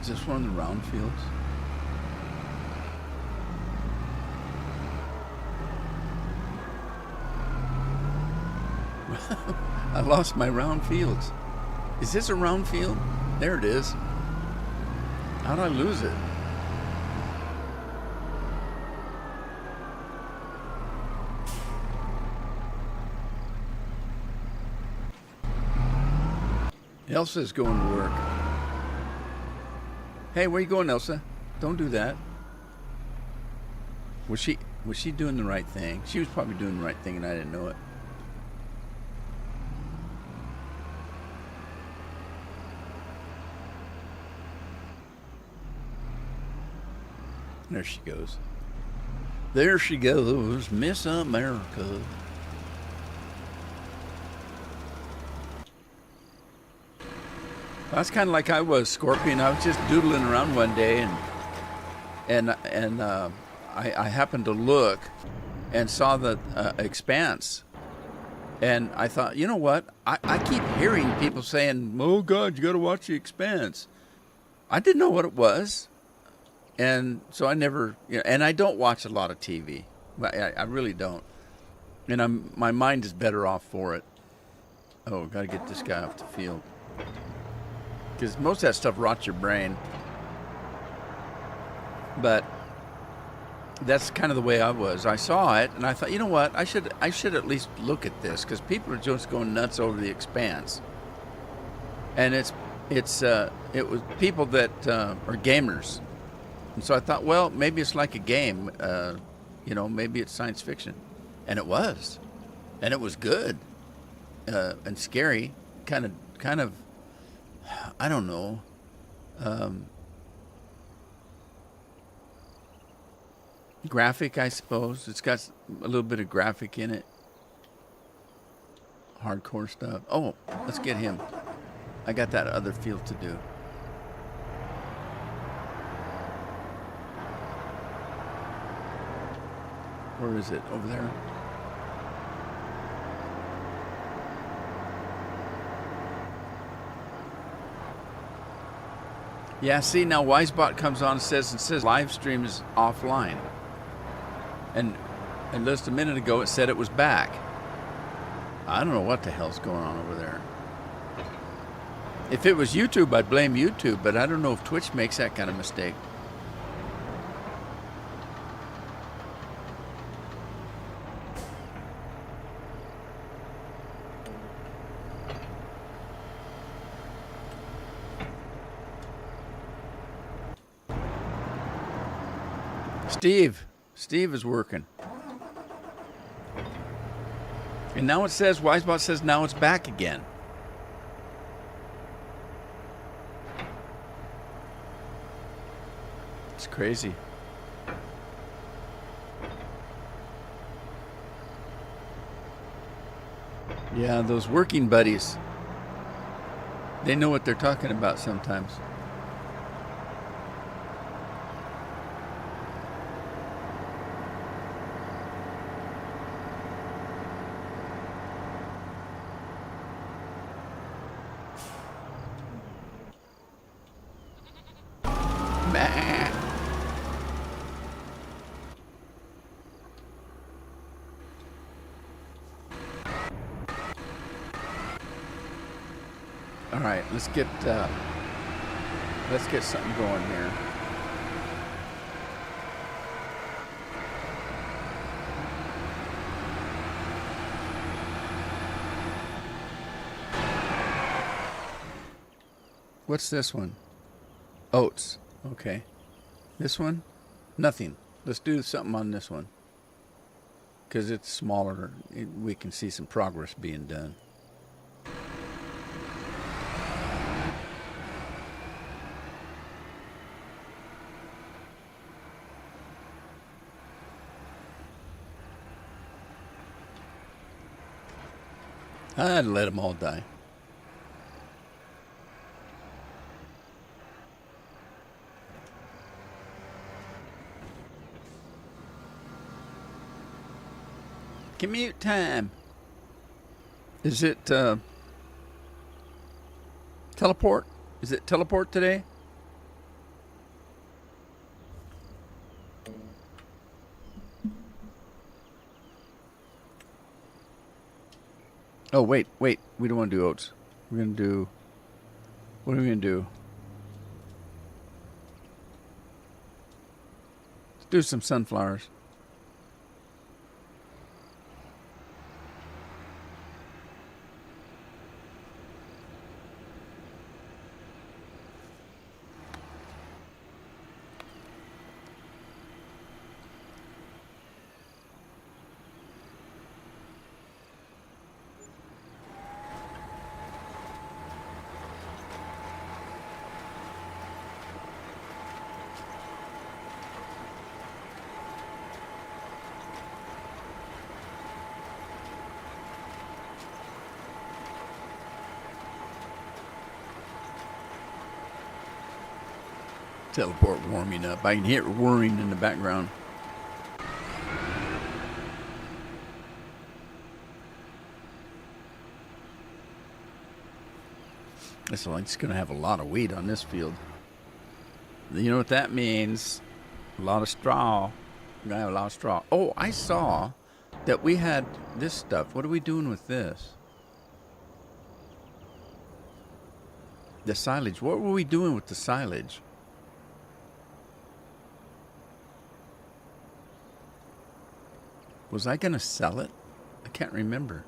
Is this one of the round fields? I lost my round fields. Is this a round field? There it is. How'd I lose it? Elsa's going to work. Hey, where you going, Elsa? Don't do that. Was she doing the right thing? She was probably doing the right thing and I didn't know it. There she goes. There she goes, Miss America. That's kind of like I was, Scorpion. I was just doodling around one day, and I happened to look and saw the Expanse, and I thought, you know what? I keep hearing people saying, "Oh God, you got to watch the Expanse." I didn't know what it was, and so I never, and I don't watch a lot of TV. I really don't, and my mind is better off for it. Oh, got to get this guy off the field. Because most of that stuff rots your brain. But that's kind of the way I was. I saw it, and I thought, you know what? I should at least look at this, because people are just going nuts over the Expanse. And it was people that are gamers. And so I thought, well, maybe it's like a game. Maybe it's science fiction. And it was. And it was good. And scary. Kind of, I don't know. Graphic, I suppose. It's got a little bit of graphic in it. Hardcore stuff. Oh, let's get him. I got that other field to do. Where is it? Over there? Yeah, see, now Wisebot comes on and says live stream is offline. And just a minute ago it said it was back. I don't know what the hell's going on over there. If it was YouTube, I'd blame YouTube, but I don't know if Twitch makes that kind of mistake. Steve is working. And now it says, Wisebot says now it's back again. It's crazy. Yeah, those working buddies. They know what they're talking about sometimes. All right, let's get something going here. What's this one? Oats. Okay. This one? Nothing. Let's do something on this one. Because it's smaller. We can see some progress being done. I'd let them all die. Commute time. Is it teleport? Is it teleport today? Oh, wait. We don't want to do oats. We're going to do... What are we going to do? Let's do some sunflowers. Teleport warming up. I can hear it whirring in the background. It's like it's going to have a lot of wheat on this field. You know what that means? A lot of straw. We're going to have a lot of straw. Oh, I saw that we had this stuff. What are we doing with this? The silage. What were we doing with the silage? Was I going to sell it? I can't remember.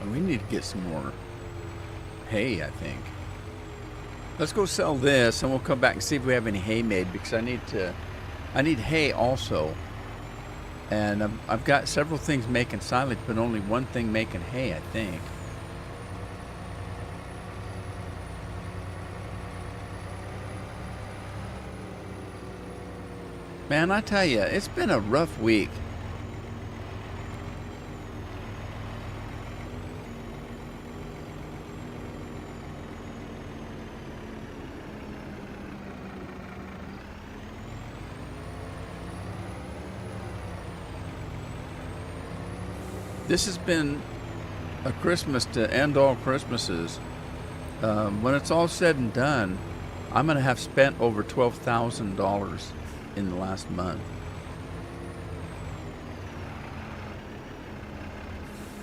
We need to get some more hay, I think. Let's go sell this and we'll come back and see if we have any hay made, because I need hay also. And I've got several things making silage, but only one thing making hay, I think. Man, I tell you, it's been a rough week. This has been a Christmas to end all Christmases. When it's all said and done, I'm going to have spent over $12,000 in the last month.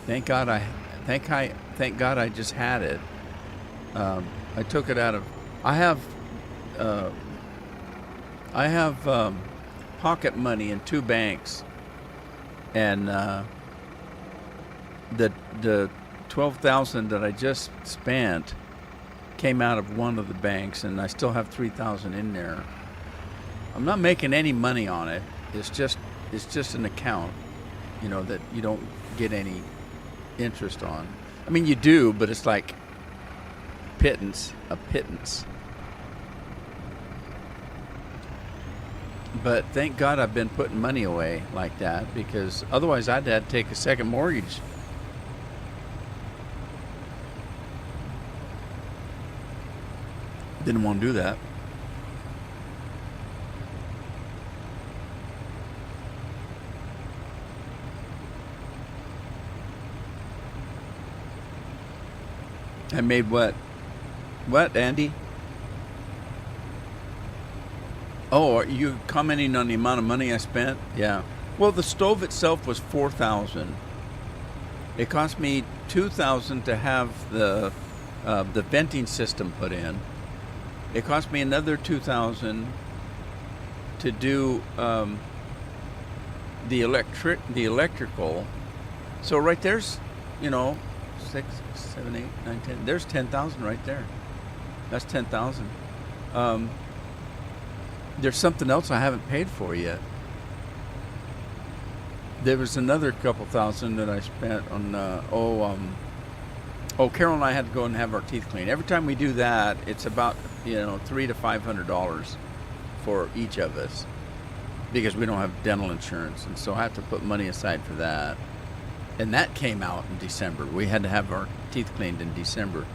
Thank God I just had it. I took it out of. I have pocket money in 2 banks, and the $12,000 that I just spent came out of one of the banks, and I still have $3,000 in there. I'm not making any money on it. It's just an account, you know, that you don't get any interest on. I mean, you do, but it's like a pittance. But thank God I've been putting money away like that, because otherwise I'd have to take a second mortgage. Didn't want to do that. I made what? What, Andy? Oh, are you commenting on the amount of money I spent? Yeah. Well, the stove itself was $4,000. It cost me $2,000 to have the venting system put in. It cost me another $2,000 to do the electrical. So right there's, 6, 7, 8, 9, 10. There's 10,000 right there. That's 10,000. There's something else I haven't paid for yet. There was another couple thousand that I spent on. Carol and I had to go and have our teeth cleaned. Every time we do that, it's about $300 to $500 for each of us, because we don't have dental insurance, and so I have to put money aside for that. And that came out in December. We had to have our teeth cleaned in December.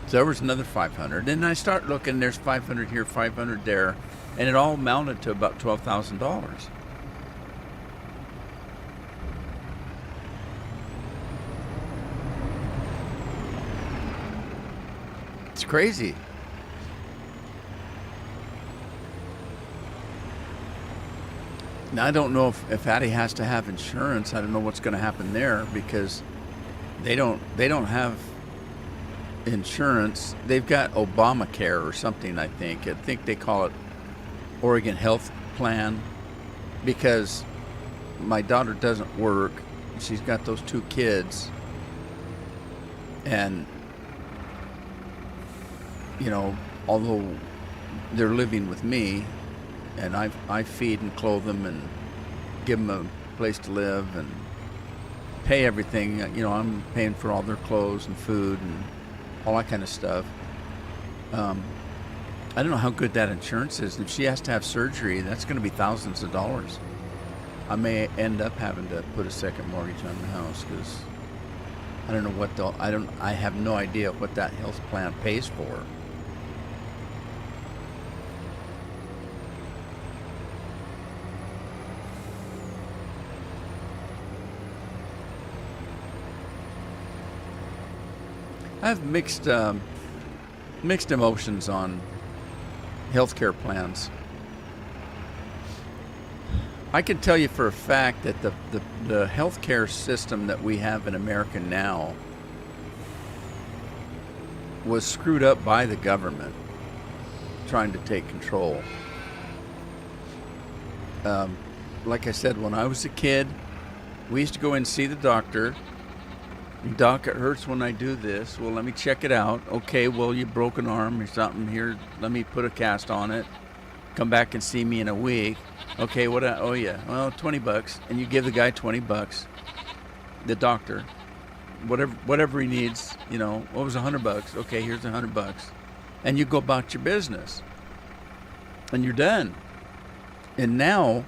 So there was another 500. And I start looking, there's 500 here, 500 there, and it all amounted to about $12,000. It's crazy. Now, I don't know if Addie has to have insurance. I don't know what's going to happen there because they don't have insurance. They've got Obamacare or something, I think. I think they call it Oregon Health Plan because my daughter doesn't work. She's got those 2 kids. And, you know, although they're living with me, and I feed and clothe them and give them a place to live and pay everything. You know, I'm paying for all their clothes and food and all that kind of stuff. I don't know how good that insurance is. If she has to have surgery, that's going to be thousands of dollars. I may end up having to put a second mortgage on the house because I don't know what I have no idea what that health plan pays for. I have mixed emotions on healthcare plans. I can tell you for a fact that the healthcare system that we have in America now was screwed up by the government trying to take control. Like I said, when I was a kid, we used to go in and see the doctor. Doc, it hurts when I do this. Well, let me check it out. Okay, well, you broke an arm or something. Here, let me put a cast on it. Come back and see me in a week. Okay, what? Oh, yeah. Well, $20. And you give the guy $20. The doctor, whatever he needs. You know, what was $100? Okay, here's $100. And you go about your business. And you're done. And now,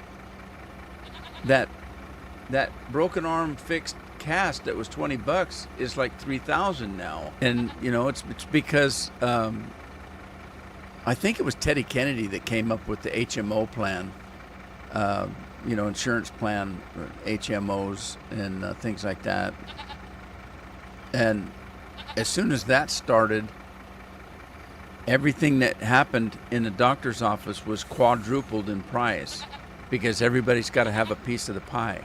that broken arm fixed cast that was $20 is like $3,000 now. And you know, it's because I think it was Teddy Kennedy that came up with the HMO plan, you know, insurance plan, HMOs and things like that. And as soon as that started, everything that happened in the doctor's office was quadrupled in price because everybody's got to have a piece of the pie.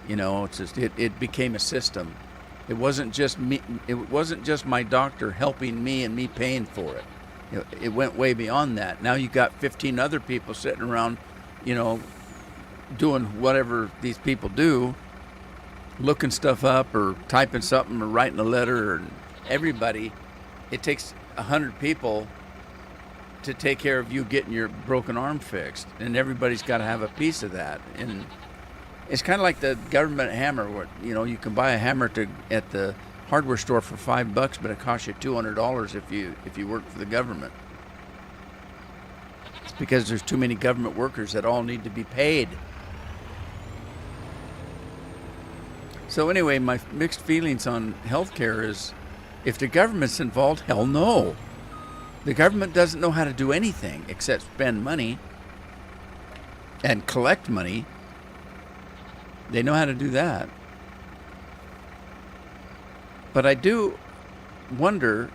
You know, it's just it became a system. It wasn't just me. It wasn't just my doctor helping me and me paying for it. You know, it went way beyond that. Now you got 15 other people sitting around, you know, doing whatever these people do, looking stuff up or typing something or writing a letter. And everybody, it takes 100 people to take care of you getting your broken arm fixed, and everybody's got to have a piece of that. And it's kind of like the government hammer, where you know you can buy a hammer at the hardware store for $5, but it costs you $200 if you work for the government. It's because there's too many government workers that all need to be paid. So anyway, my mixed feelings on healthcare is, if the government's involved, hell no. The government doesn't know how to do anything except spend money and collect money. They know how to do that. But I do wonder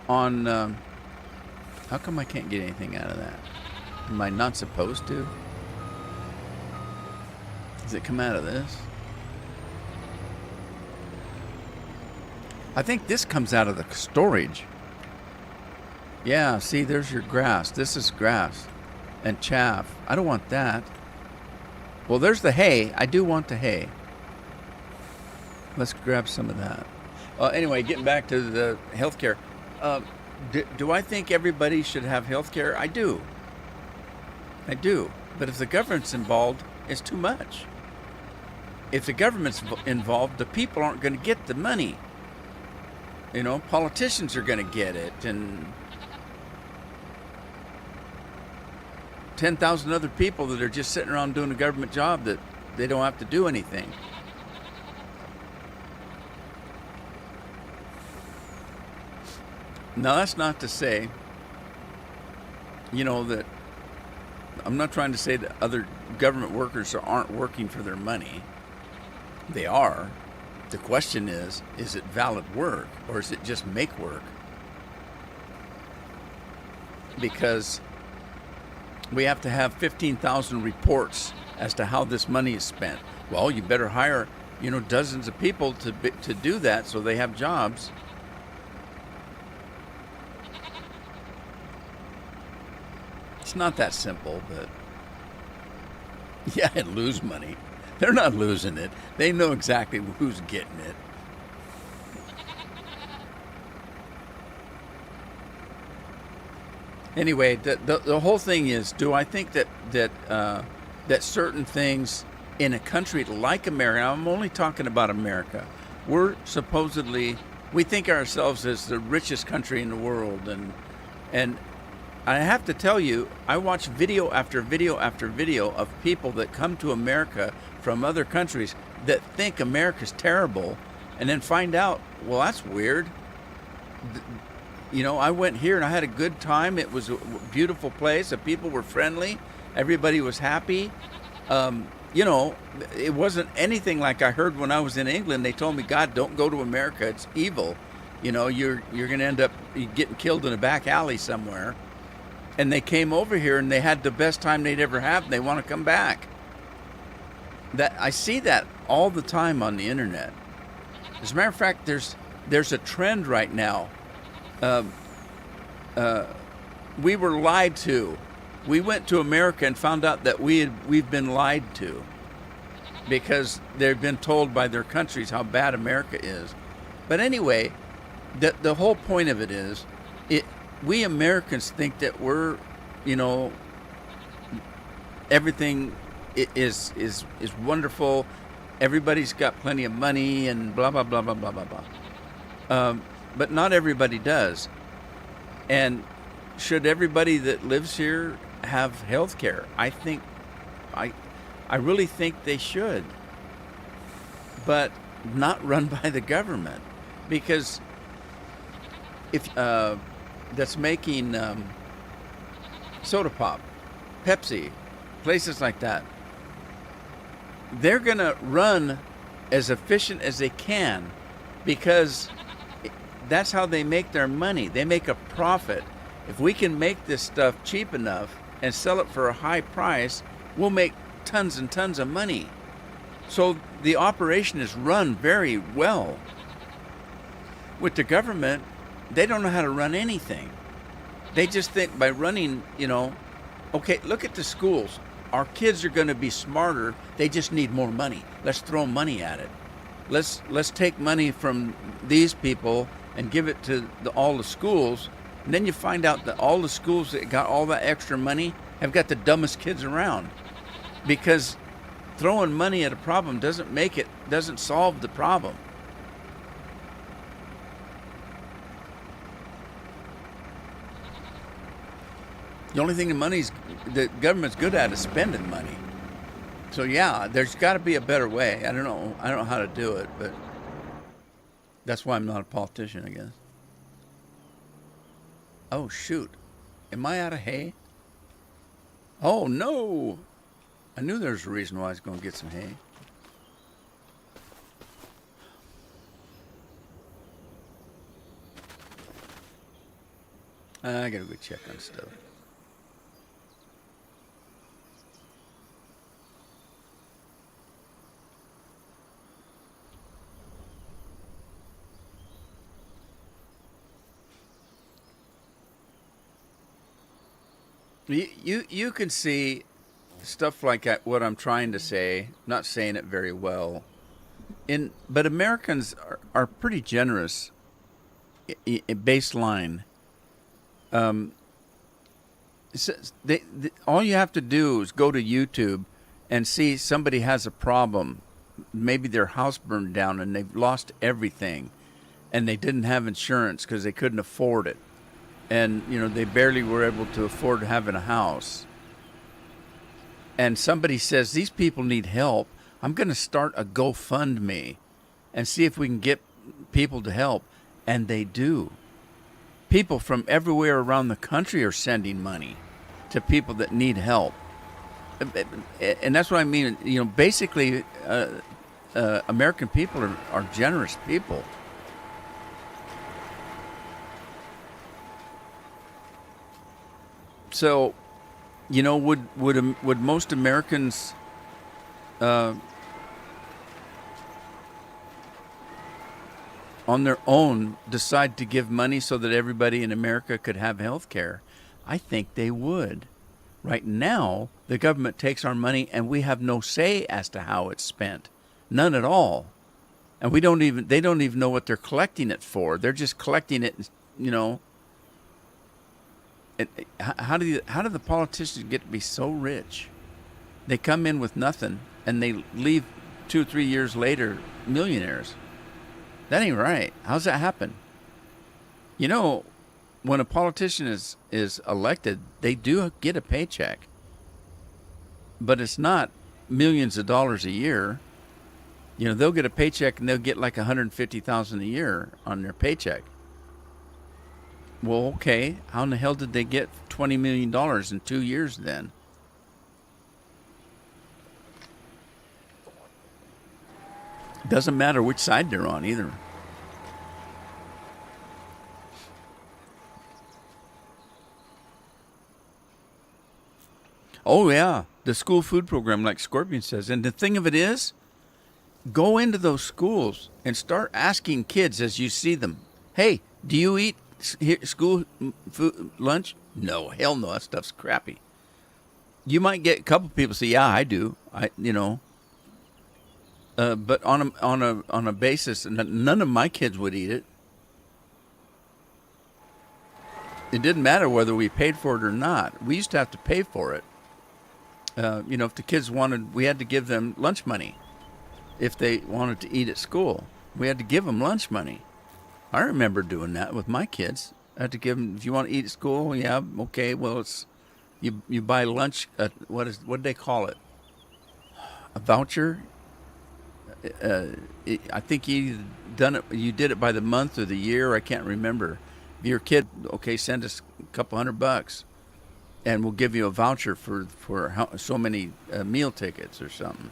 on how come I can't get anything out of that? Am I not supposed to? Does it come out of this? I think this comes out of the storage. Yeah, see, there's your grass. This is grass and chaff. I don't want that. Well, there's the hay. I do want the hay. Let's grab some of that. Anyway, getting back to the healthcare. Do I think everybody should have healthcare? I do. I do. But if the government's involved, it's too much. If the government's involved, the people aren't going to get the money. You know, politicians are going to get it, and 10,000 other people that are just sitting around doing a government job that they don't have to do anything. Now, that's not to say, that I'm not trying to say that other government workers aren't working for their money. They are. The question is it valid work or is it just make work? Because we have to have 15,000 reports as to how this money is spent. Well, you better hire, dozens of people to do that so they have jobs. It's not that simple, but yeah, I'd lose money. They're not losing it. They know exactly who's getting it. Anyway, the whole thing is, do I think that certain things in a country like America, I'm only talking about America, we think ourselves as the richest country in the world, and I have to tell you, I watch video after video after video of people that come to America from other countries that think America's terrible, and then find out, well, that's weird. I went here and I had a good time. It was a beautiful place. The people were friendly. Everybody was happy. It wasn't anything like I heard when I was in England. They told me, God, don't go to America. It's evil. You're going to end up getting killed in a back alley somewhere. And they came over here and they had the best time they'd ever have, and they want to come back. That I see that all the time on the internet. As a matter of fact, there's a trend right now. We were lied to. We went to America and found out that we've been lied to because they've been told by their countries how bad America is. But anyway, the whole point of it is, we Americans think that we're, everything is wonderful. Everybody's got plenty of money and blah, blah, blah, blah, blah, blah, blah. But not everybody does. And should everybody that lives here have health care? I really think they should. But not run by the government. Because if that's making soda pop, Pepsi, places like that, they're going to run as efficient as they can because that's how they make their money. They make a profit. If we can make this stuff cheap enough and sell it for a high price, we'll make tons and tons of money. So the operation is run very well. With the government, they don't know how to run anything. They just think by running, okay, look at the schools. Our kids are going to be smarter. They just need more money. Let's throw money at it. Let's take money from these people and give it to all the schools. And then you find out that all the schools that got all that extra money have got the dumbest kids around. Because throwing money at a problem doesn't solve the problem. The only thing the government's good at is spending money. So yeah, there's got to be a better way. I don't know how to do it, but that's why I'm not a politician, I guess. Oh shoot, am I out of hay? Oh no! I knew there was a reason why I was going to get some hay. I gotta go check on stuff. You can see stuff like what I'm trying to say, not saying it very well. But Americans are pretty generous. Baseline. All you have to do is go to YouTube and see somebody has a problem. Maybe their house burned down and they've lost everything, and they didn't have insurance because they couldn't afford it. And, they barely were able to afford having a house. And somebody says, these people need help. I'm going to start a GoFundMe and see if we can get people to help. And they do. People from everywhere around the country are sending money to people that need help. And that's what I mean. Basically, American people are generous people. So, would most Americans on their own decide to give money so that everybody in America could have health care? I think they would. Right now, the government takes our money and we have no say as to how it's spent. None at all. And they don't even know what they're collecting it for. They're just collecting it, How do the politicians get to be so rich? They come in with nothing and they leave 2 or 3 years later millionaires. That ain't right. How's that happen? When a politician is elected, they do get a paycheck. But it's not millions of dollars a year. They'll get a paycheck and they'll get like $150,000 a year on their paycheck. Well, okay, how in the hell did they get $20 million in 2 years then? Doesn't matter which side they're on either. Oh, yeah, the school food program, like Scorpion says. And the thing of it is, go into those schools and start asking kids as you see them, hey, do you eat school food, lunch? No, hell no, that stuff's crappy. You might get a couple people say, yeah, I do. But on a basis, none of my kids would eat it. It didn't matter whether we paid for it or not. We used to have to pay for it. If the kids wanted, we had to give them lunch money. If they wanted to eat at school, we had to give them lunch money. I remember doing that with my kids. I had to give them, if you want to eat at school, yeah, okay, well, it's you buy lunch, what do they call it? A voucher? I think you did it by the month or the year, I can't remember. If you're a kid, okay, send us a couple $100 and we'll give you a voucher for so many meal tickets or something.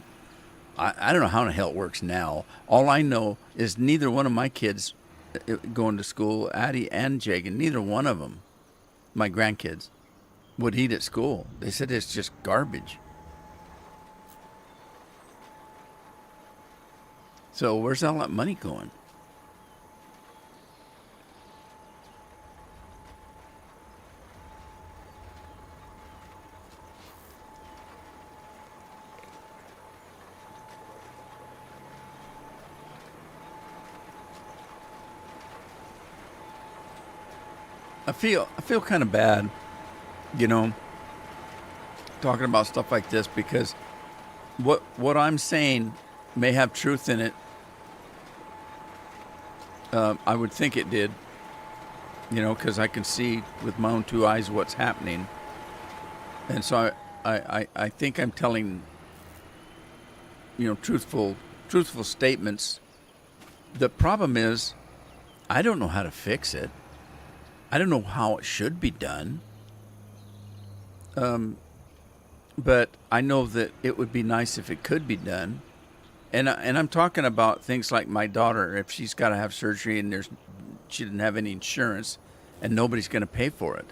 I don't know how the hell it works now. All I know is neither one of my kids going to school, Addie and Jagan, neither one of them, my grandkids, would eat at school. They said it's just garbage. So where's all that money going? I feel kind of bad, talking about stuff like this, because what I'm saying may have truth in it. I would think it did, because I can see with my own 2 eyes what's happening, and so I think I'm telling truthful statements. The problem is, I don't know how to fix it. I don't know how it should be done. But I know that it would be nice if it could be done. And I'm talking about things like my daughter, if she's got to have surgery and she didn't have any insurance and nobody's going to pay for it.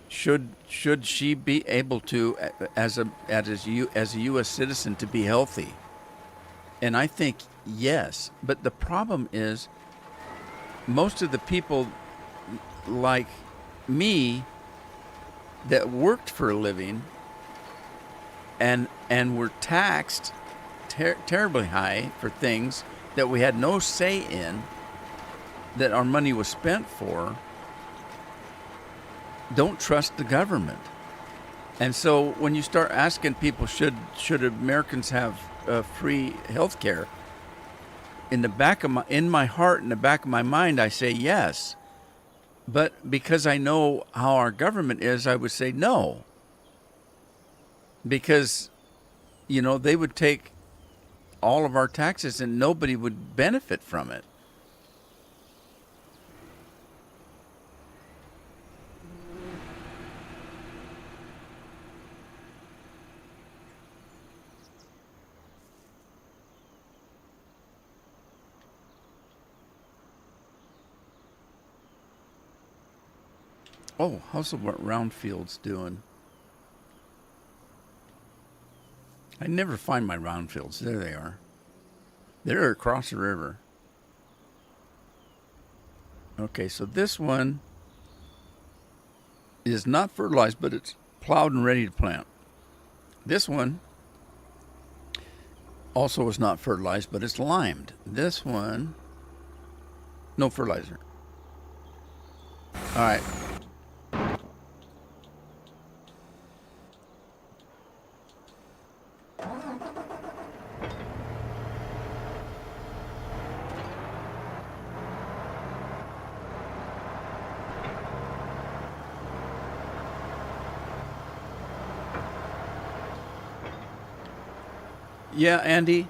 Should she be able to, as a U.S. citizen, to be healthy? And I think yes. But the problem is, most of the people like me that worked for a living and were taxed terribly high for things that we had no say in, that our money was spent for, don't trust the government. And so when you start asking people, should Americans have free health care, in my heart, in the back of my mind, I say yes. But because I know how our government is, I would say no. Because, they would take all of our taxes and nobody would benefit from it. Oh, how's the round fields doing? I never find my round fields. There they are. They're across the river. Okay, so this one is not fertilized, but it's plowed and ready to plant. This one also is not fertilized, but it's limed. This one, no fertilizer. All right. Yeah, Andy.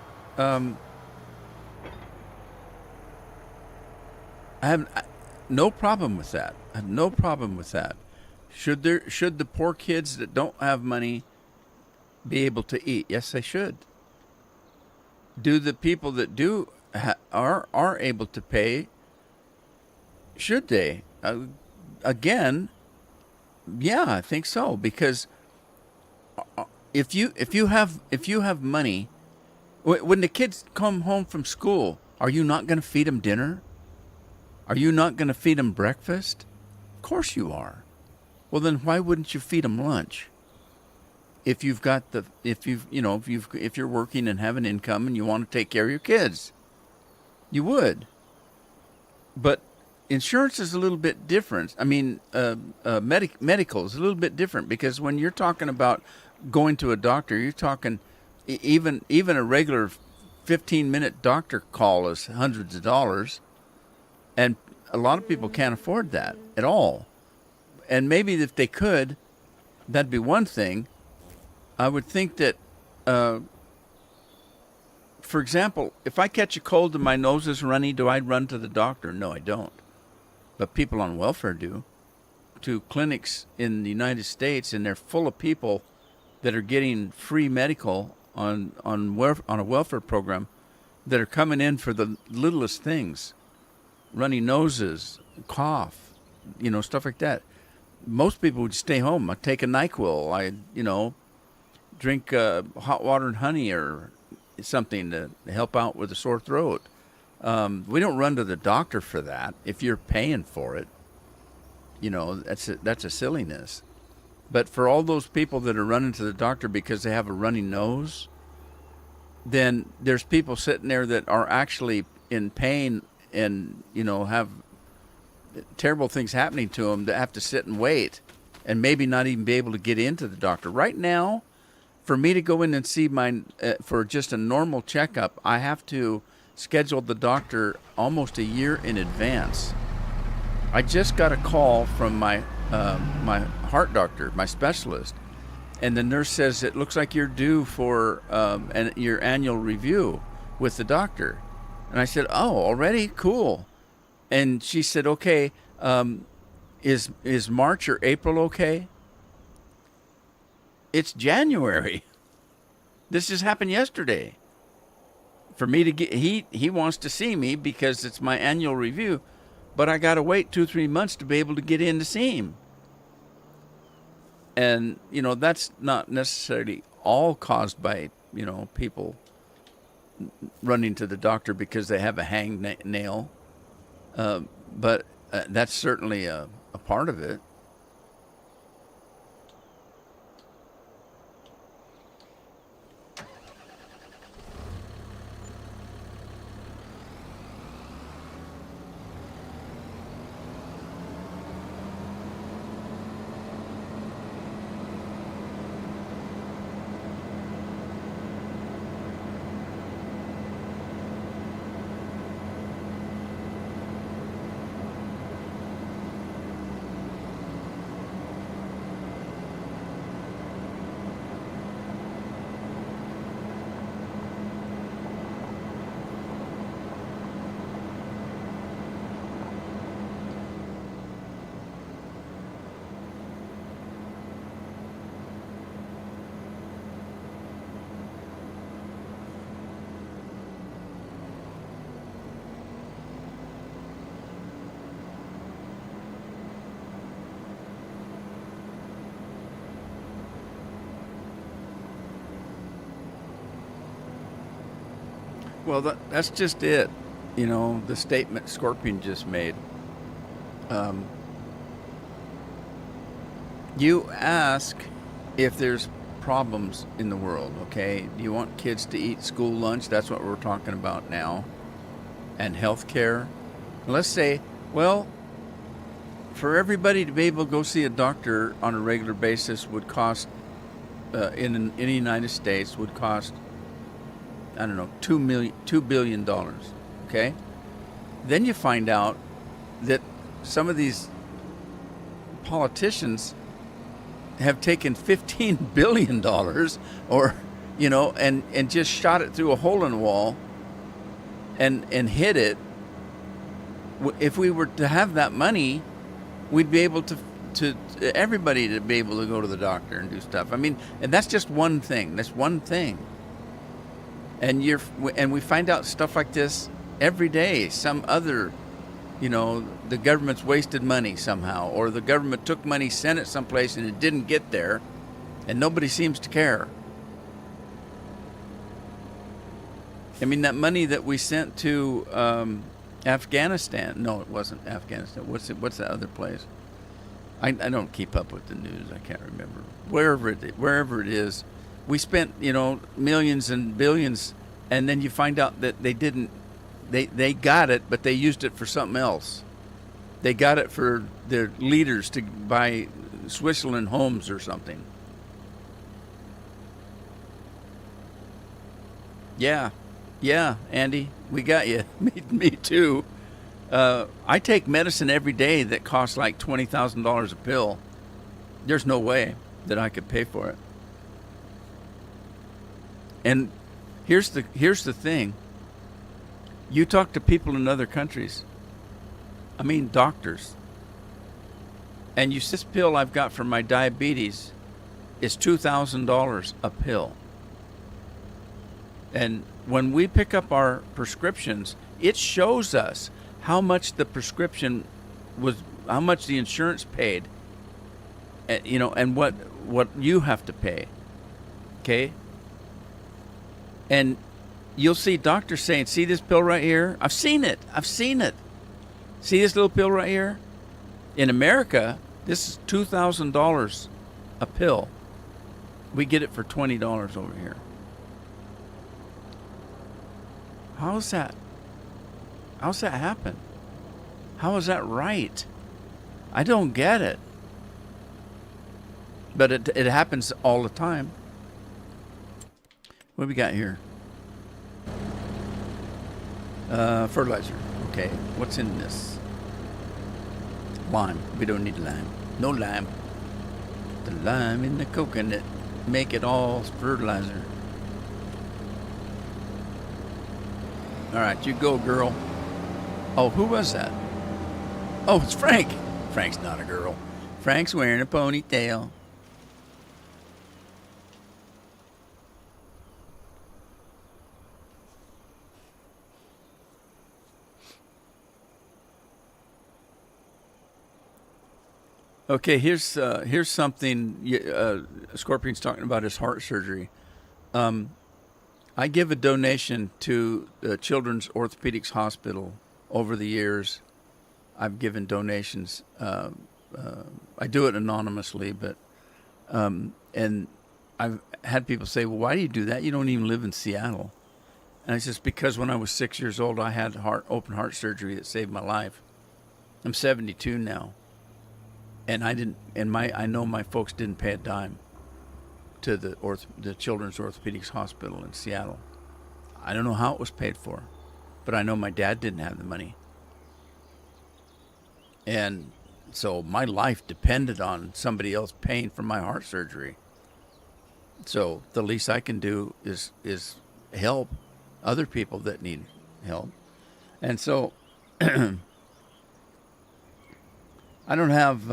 No problem with that. I have no problem with that. Should the poor kids that don't have money be able to eat? Yes, they should. Do the people that do are able to pay? Should they? Again, yeah, I think so, because if you have money, when the kids come home from school, are you not going to feed them dinner? Are you not going to feed them breakfast? Of course you are. Well, then why wouldn't you feed them lunch? If you've got if you're working and have an income and you want to take care of your kids, you would. But insurance is a little bit different. I mean, medical is a little bit different, because when you're talking about going to a doctor, you're talking even a regular 15-minute doctor call is hundreds of dollars. And a lot of people can't afford that at all. And maybe if they could, that'd be one thing. I would think that, for example, if I catch a cold and my nose is runny, do I run to the doctor? No, I don't. But people on welfare do. To clinics in the United States, and they're full of people that are getting free medical on a welfare program, that are coming in for the littlest things. Runny noses, cough, stuff like that. Most people would stay home. I take a NyQuil. I drink hot water and honey or something to help out with a sore throat. We don't run to the doctor for that. If you're paying for it, that's a silliness. But for all those people that are running to the doctor because they have a runny nose, then there's people sitting there that are actually in pain and have terrible things happening to them, that have to sit and wait and maybe not even be able to get into the doctor. Right now, for me to go in and see for just a normal checkup, I have to schedule the doctor almost a year in advance. I just got a call from my heart doctor, my specialist, and the nurse says it looks like you're due for your annual review with the doctor. And I said, "Oh, already? Cool." And she said, "Okay, is March or April okay?" It's January. This just happened yesterday. For me to get, he wants to see me because it's my annual review, but I got to wait 2-3 months to be able to get in to see him. And that's not necessarily all caused by people running to the doctor because they have a hangnail, but that's certainly a part of it. Well, that's just it. You know, the statement Scorpion just made. Um, you ask if there's problems in the world, okay? Do you want kids to eat school lunch? That's what we're talking about now. And health care. Let's say, well, for everybody to be able to go see a doctor on a regular basis would cost, in the United States, would cost, I don't know, $2 billion, okay? Then you find out that some of these politicians have taken $15 billion or, you know, and just shot it through a hole in the wall and hid it. If we were to have that money, we'd be able to everybody to be able to go to the doctor and do stuff. I mean, and that's just one thing. That's one thing. And we find out stuff like this every day. Some other, you know, the government's wasted money somehow, or the government took money, sent it someplace, and it didn't get there, and nobody seems to care. I mean, that money that we sent to Afghanistan. No, it wasn't Afghanistan. What's the other place? I don't keep up with the news. I can't remember. Wherever it is, we spent, you know, millions and billions, and then you find out that they didn't. They got it, but they used it for something else. They got it for their leaders to buy Switzerland homes or something. Yeah, Andy, we got you. Me too. I take medicine every day that costs like $20,000 a pill. There's no way that I could pay for it. And here's the thing. You talk to people in other countries, I mean doctors, and you say, this pill I've got for my diabetes is $2,000 a pill. And when we pick up our prescriptions, it shows us how much the prescription was, how much the insurance paid, you know, and what you have to pay. Okay? And you'll see doctors saying, see this pill right here? I've seen it. See this little pill right here? In America, this is $2,000 a pill. We get it for $20 over here. How's that happen? How is that right? I don't get it. But it happens all the time. What do we got here? Fertilizer. Okay, what's in this? Lime. We don't need lime. No lime. The lime in the coconut make it all fertilizer. All right, you go, girl. Oh, who was that? Oh, it's Frank. Frank's not a girl. Frank's wearing a ponytail. Okay, here's something. Scorpion's talking about his heart surgery. I give a donation to the Children's Orthopedics Hospital over the years. I've given donations. I do it anonymously, but and I've had people say, "Well, why do you do that? You don't even live in Seattle." And I says, "Because when I was 6 years old, I had open heart surgery that saved my life. I'm 72 now." And I know my folks didn't pay a dime to the Children's Orthopedics Hospital in Seattle. I don't know how it was paid for, but I know my dad didn't have the money. And so my life depended on somebody else paying for my heart surgery. So the least I can do is help other people that need help. And so I don't have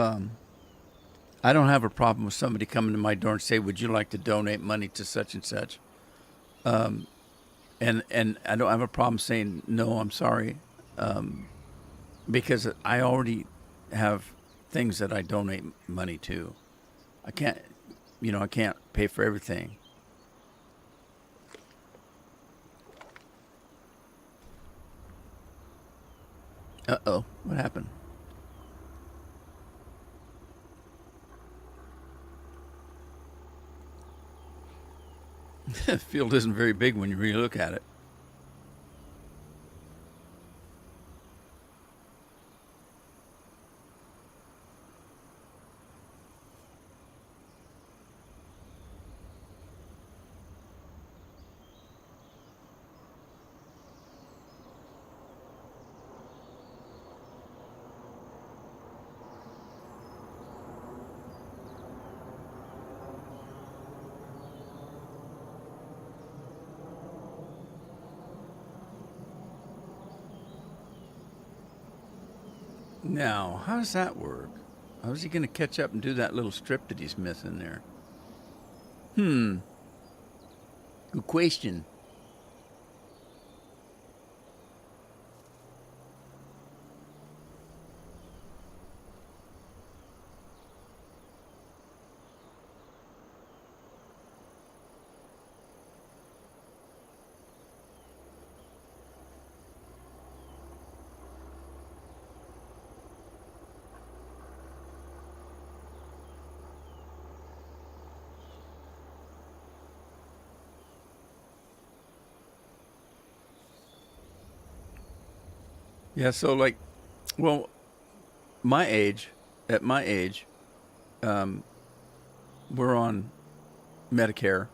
a problem with somebody coming to my door and say, "Would you like to donate money to such and such?" And I don't have a problem saying, "No, I'm sorry," because I already have things that I donate money to. I can't pay for everything. Uh-oh, what happened? The field isn't very big when you really look at it. Now, how does that work? How is he going to catch up and do that little strip that he's missing there? Good question. Yeah, so like, well, my age, at my age, um, we're on Medicare,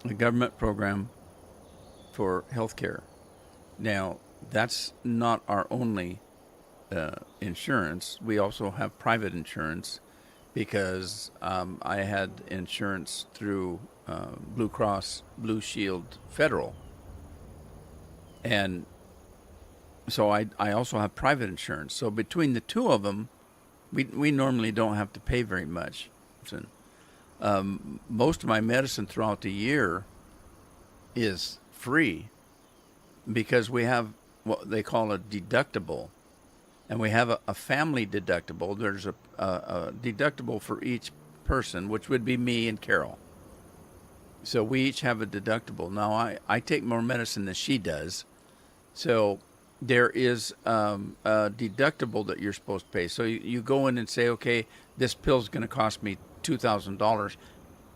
a government program for health care. Now, that's not our only insurance. We also have private insurance because I had insurance through Blue Cross Blue Shield Federal. And so I also have private insurance. So between the two of them, we normally don't have to pay very much. So, most of my medicine throughout the year is free because we have what they call a deductible, and we have a family deductible. There's a deductible for each person, which would be me and Carol. So we each have a deductible. Now I take more medicine than she does, so there is a deductible that you're supposed to pay. So you go in and say, okay, this pill's going to cost me $2,000,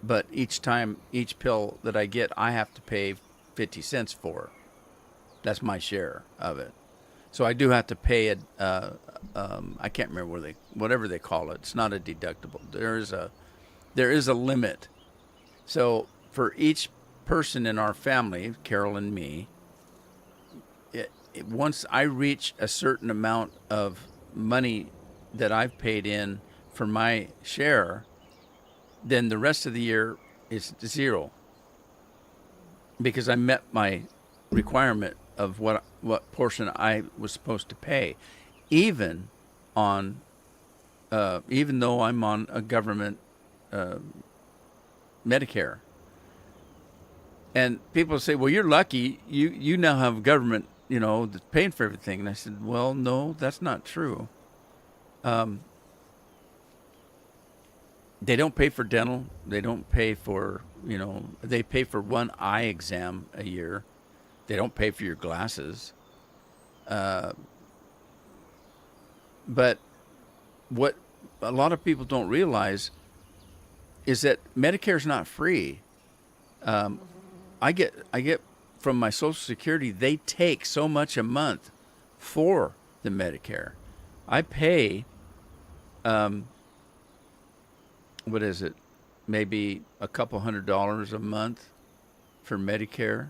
but each pill that I get, I have to pay 50 cents for. That's my share of it. So I do have to pay it. I can't remember whatever they call it. It's not a deductible. There is a limit. So for each person in our family, Carol and me, once I reach a certain amount of money that I've paid in for my share, then the rest of the year is zero because I met my requirement of what portion I was supposed to pay, even though I'm on a government Medicare. And people say, "Well, you're lucky. You now have government, that's paying for everything." And I said, "Well, no, that's not true. They don't pay for dental. They don't pay for, they pay for one eye exam a year. They don't pay for your glasses. But what a lot of people don't realize is that Medicare's not free. I get from my Social Security, they take so much a month for the Medicare. I pay, what is it? Maybe a couple $100 a month for Medicare.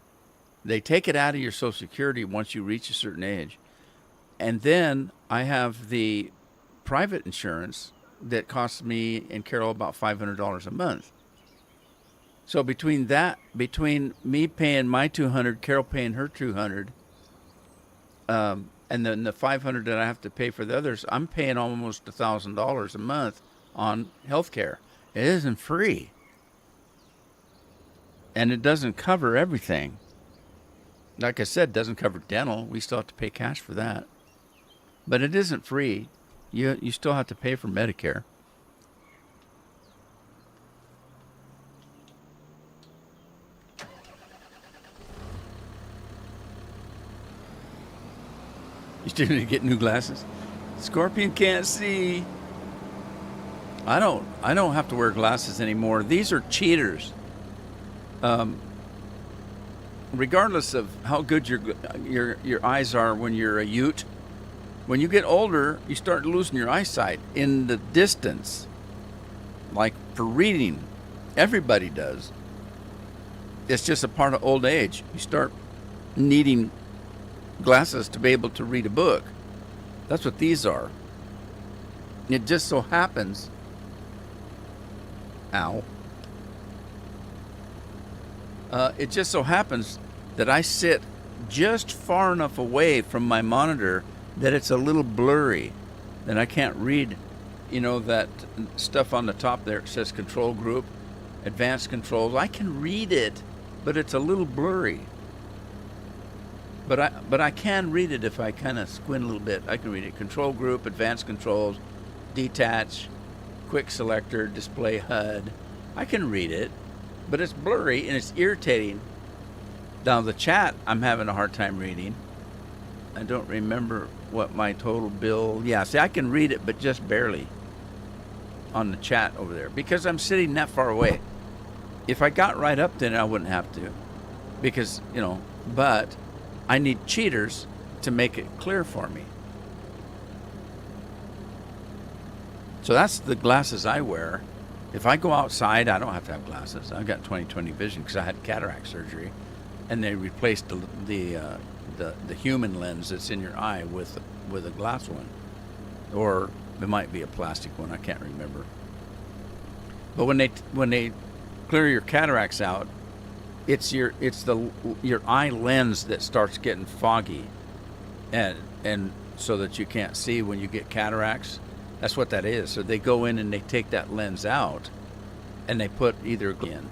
They take it out of your Social Security once you reach a certain age. And then I have the private insurance that costs me and Carol about $500 a month. So between me paying my $200, Carol paying her $200, and then the $500 that I have to pay for the others, I'm paying almost $1,000 a month on health care. It isn't free. And it doesn't cover everything. Like I said, it doesn't cover dental. We still have to pay cash for that. But it isn't free. You still have to pay for Medicare. still need to get new glasses. Scorpion can't see. I don't have to wear glasses anymore. These are cheaters. Regardless of how good your eyes are when you're a Ute, when you get older, you start losing your eyesight in the distance. Like for reading, everybody does. It's just a part of old age. You start needing glasses to be able to read a book. That's what these are. It just so happens, it just so happens that I sit just far enough away from my monitor that it's a little blurry, and I can't read, that stuff on the top there. It says control group, advanced controls. I can read it, but it's a little blurry. But I can read it if I kind of squint a little bit. I can read it. Control group, advanced controls, detach, quick selector, display HUD. I can read it, but it's blurry and it's irritating. Now the chat, I'm having a hard time reading. I don't remember what my total bill. Yeah, see, I can read it, but just barely on the chat over there because I'm sitting that far away. If I got right up, then I wouldn't have to, because but I need cheaters to make it clear for me. So that's the glasses I wear. If I go outside, I don't have to have glasses. I've got 20/20 vision because I had cataract surgery, and they replaced the human lens that's in your eye with a glass one, or it might be a plastic one. I can't remember. But when they clear your cataracts out, it's your eye lens that starts getting foggy, and so that you can't see when you get cataracts. That's what that is. So they go in and they take that lens out, and they put either in,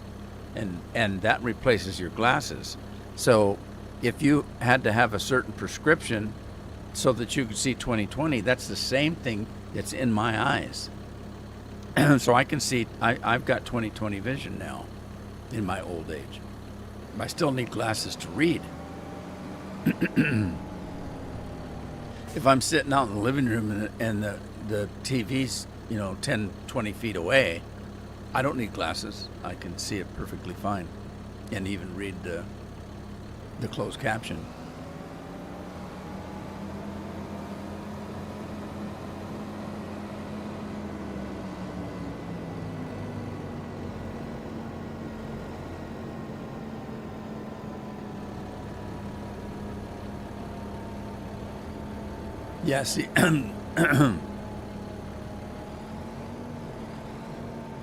and that replaces your glasses. So if you had to have a certain prescription so that you could see 20/20, that's the same thing that's in my eyes. So I can see. I've got 20/20 vision now in my old age. I still need glasses to read. If I'm sitting out in the living room and the TV's 10, 20 feet away, I don't need glasses. I can see it perfectly fine, and even read the closed caption. Yeah, see,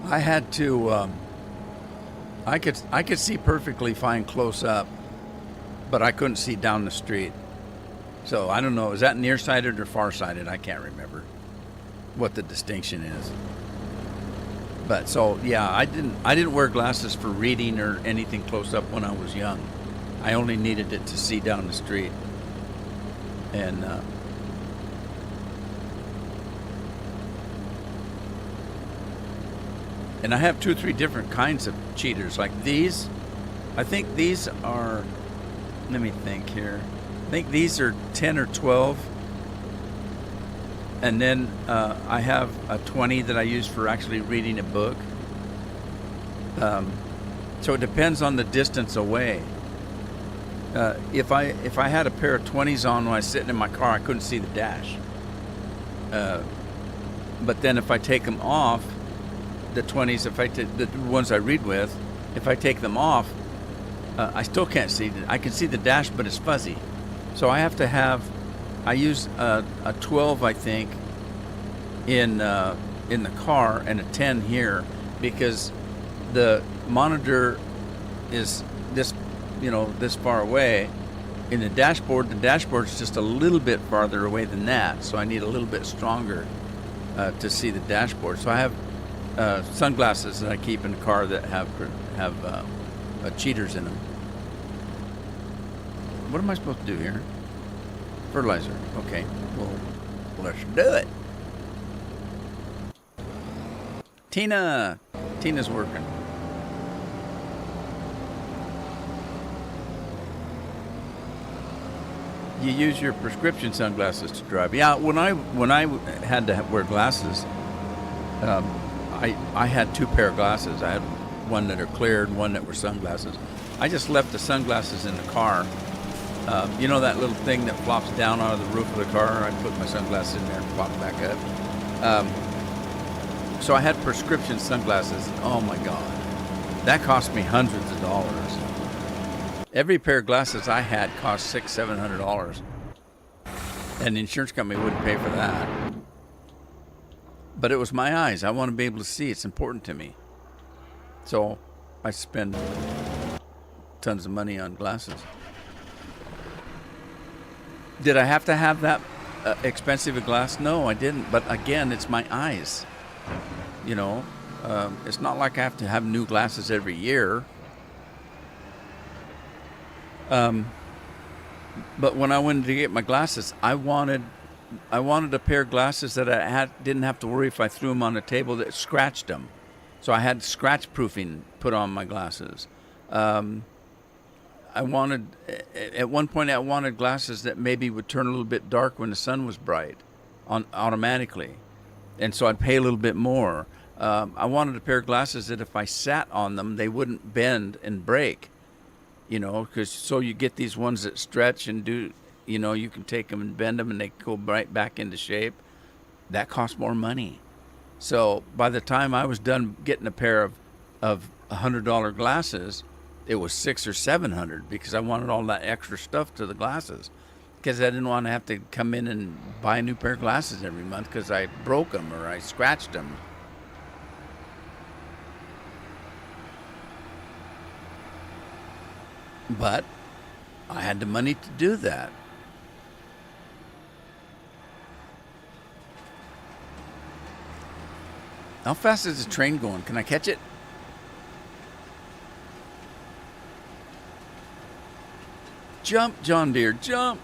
I had to. I could see perfectly fine close up, but I couldn't see down the street. So I don't know. Is that nearsighted or farsighted? I can't remember what the distinction is. But so yeah, I didn't wear glasses for reading or anything close up when I was young. I only needed it to see down the street, and. And I have 2 or 3 different kinds of cheaters. Like these, I think these are, let me think here. I think these are 10 or 12. And then I have a 20 that I use for actually reading a book. So it depends on the distance away. If I had a pair of 20s on when I was sitting in my car, I couldn't see the dash. But then if I take them off, the 20s, the ones I read with, if I take them off, I still can't see. I can see the dash, but it's fuzzy. So I have to have. I use a 12, I think, in the car, and a 10 here, because the monitor is this far away. In the dashboard's just a little bit farther away than that, so I need a little bit stronger to see the dashboard. So I have sunglasses that I keep in the car that have cheaters in them. What am I supposed to do here? Fertilizer. Okay. Well, let's do it. Tina's working. You use your prescription sunglasses to drive. Yeah, when I had to wear glasses, I had two pair of glasses. I had one that are clear and one that were sunglasses. I just left the sunglasses in the car. You know that little thing that flops down out of the roof of the car? I put my sunglasses in there and flop back up. So I had prescription sunglasses. Oh my God. That cost me hundreds of dollars. Every pair of glasses I had cost $600-700. And the insurance company wouldn't pay for that. But it was my eyes. I want to be able to see. It's important to me. So I spend tons of money on glasses. Did I have to have that expensive a glass? No, I didn't. But again, it's my eyes. You know, it's not like I have to have new glasses every year. But when I wanted to get my glasses, I wanted a pair of glasses that I didn't have to worry if I threw them on a table that scratched them. So I had scratch proofing put on my glasses. At one point I wanted glasses that maybe would turn a little bit dark when the sun was bright, automatically, and so I'd pay a little bit more. I wanted a pair of glasses that if I sat on them, they wouldn't bend and break. You know, because so you get these ones that stretch and do, you know, you can take them and bend them and they go right back into shape. That costs more money. So by the time I was done getting a pair of $100 glasses, it was $600 or $700 because I wanted all that extra stuff to the glasses. Because I didn't want to have to come in and buy a new pair of glasses every month because I broke them or I scratched them. But I had the money to do that. How fast is the train going? Can I catch it? Jump, John Deere, jump.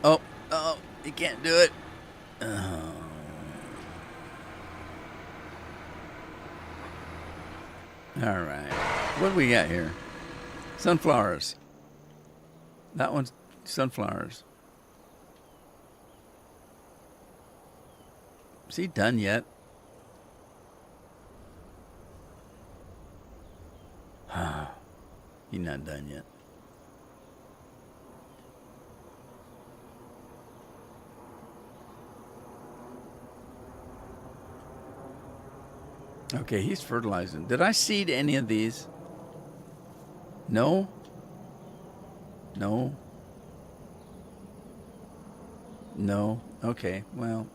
Oh, you can't do it. Oh. All right. What do we got here? Sunflowers. That one's sunflowers. Is he done yet? He's not done yet. Okay, he's fertilizing. Did I seed any of these? No? No? No? Okay, well,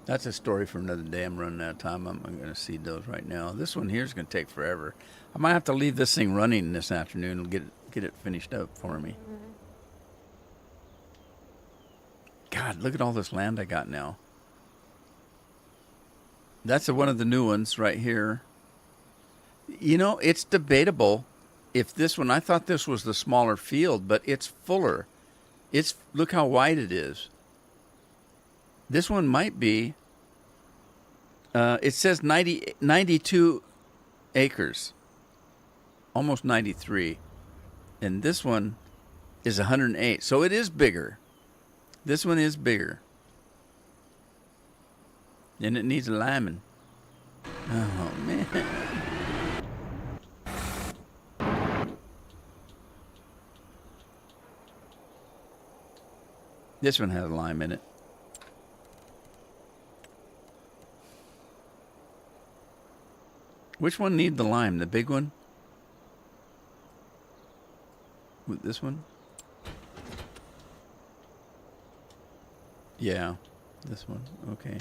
that's a story for another day. I'm running out of time. I'm going to seed those right now. This one here is going to take forever. I might have to leave this thing running this afternoon and get it finished up for me. God, look at all this land I got now. That's one of the new ones right here. You know, it's debatable if this one, I thought this was the smaller field, but it's fuller. Look how wide it is. This one might be, it says 92 acres, almost 93. And this one is 108. So it is bigger. This one is bigger. And it needs a lineman. Oh, man. This one has a lime in it. Which one needs the lime? The big one? With this one? Yeah, this one. Okay.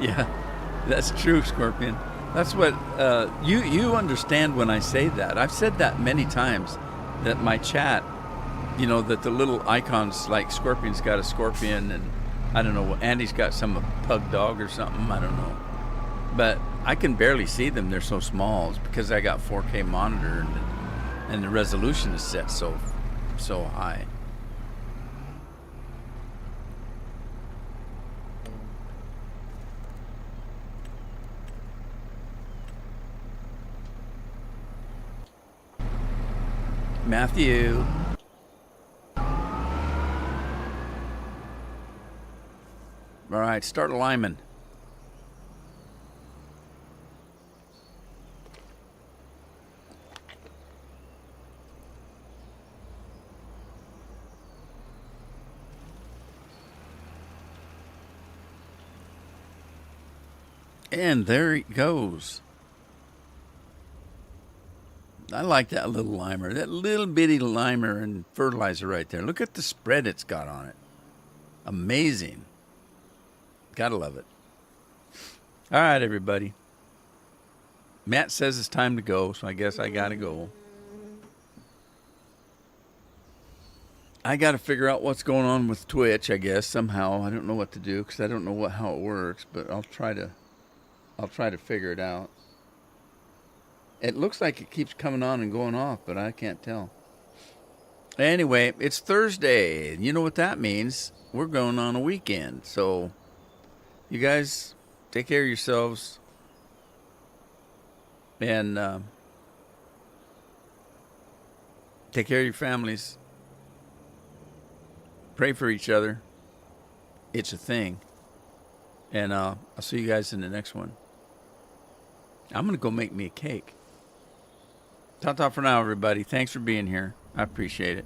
Yeah, that's true, Scorpion. That's what you understand when I say that. I've said that many times, that my chat, you know, that the little icons, like Scorpion's got a scorpion, and I don't know, Andy's got some pug dog or something, I don't know. But I can barely see them, they're so small. It's because I got 4K monitor and the resolution is set so high. Matthew. All right, start Lyman. And there it goes. I like that little limer, that little bitty limer and fertilizer right there. Look at the spread it's got on it. Amazing. Gotta love it. All right, everybody. Matt says it's time to go, so I guess I gotta go. I gotta figure out what's going on with Twitch, I guess, somehow. I don't know what to do because I don't know how it works, but I'll try to figure it out. It looks like it keeps coming on and going off, but I can't tell. Anyway, it's Thursday. You know what that means. We're going on a weekend. So, you guys take care of yourselves. And take care of your families. Pray for each other. It's a thing. And I'll see you guys in the next one. I'm going to go make me a cake. Ta-ta for now, everybody. Thanks for being here. I appreciate it.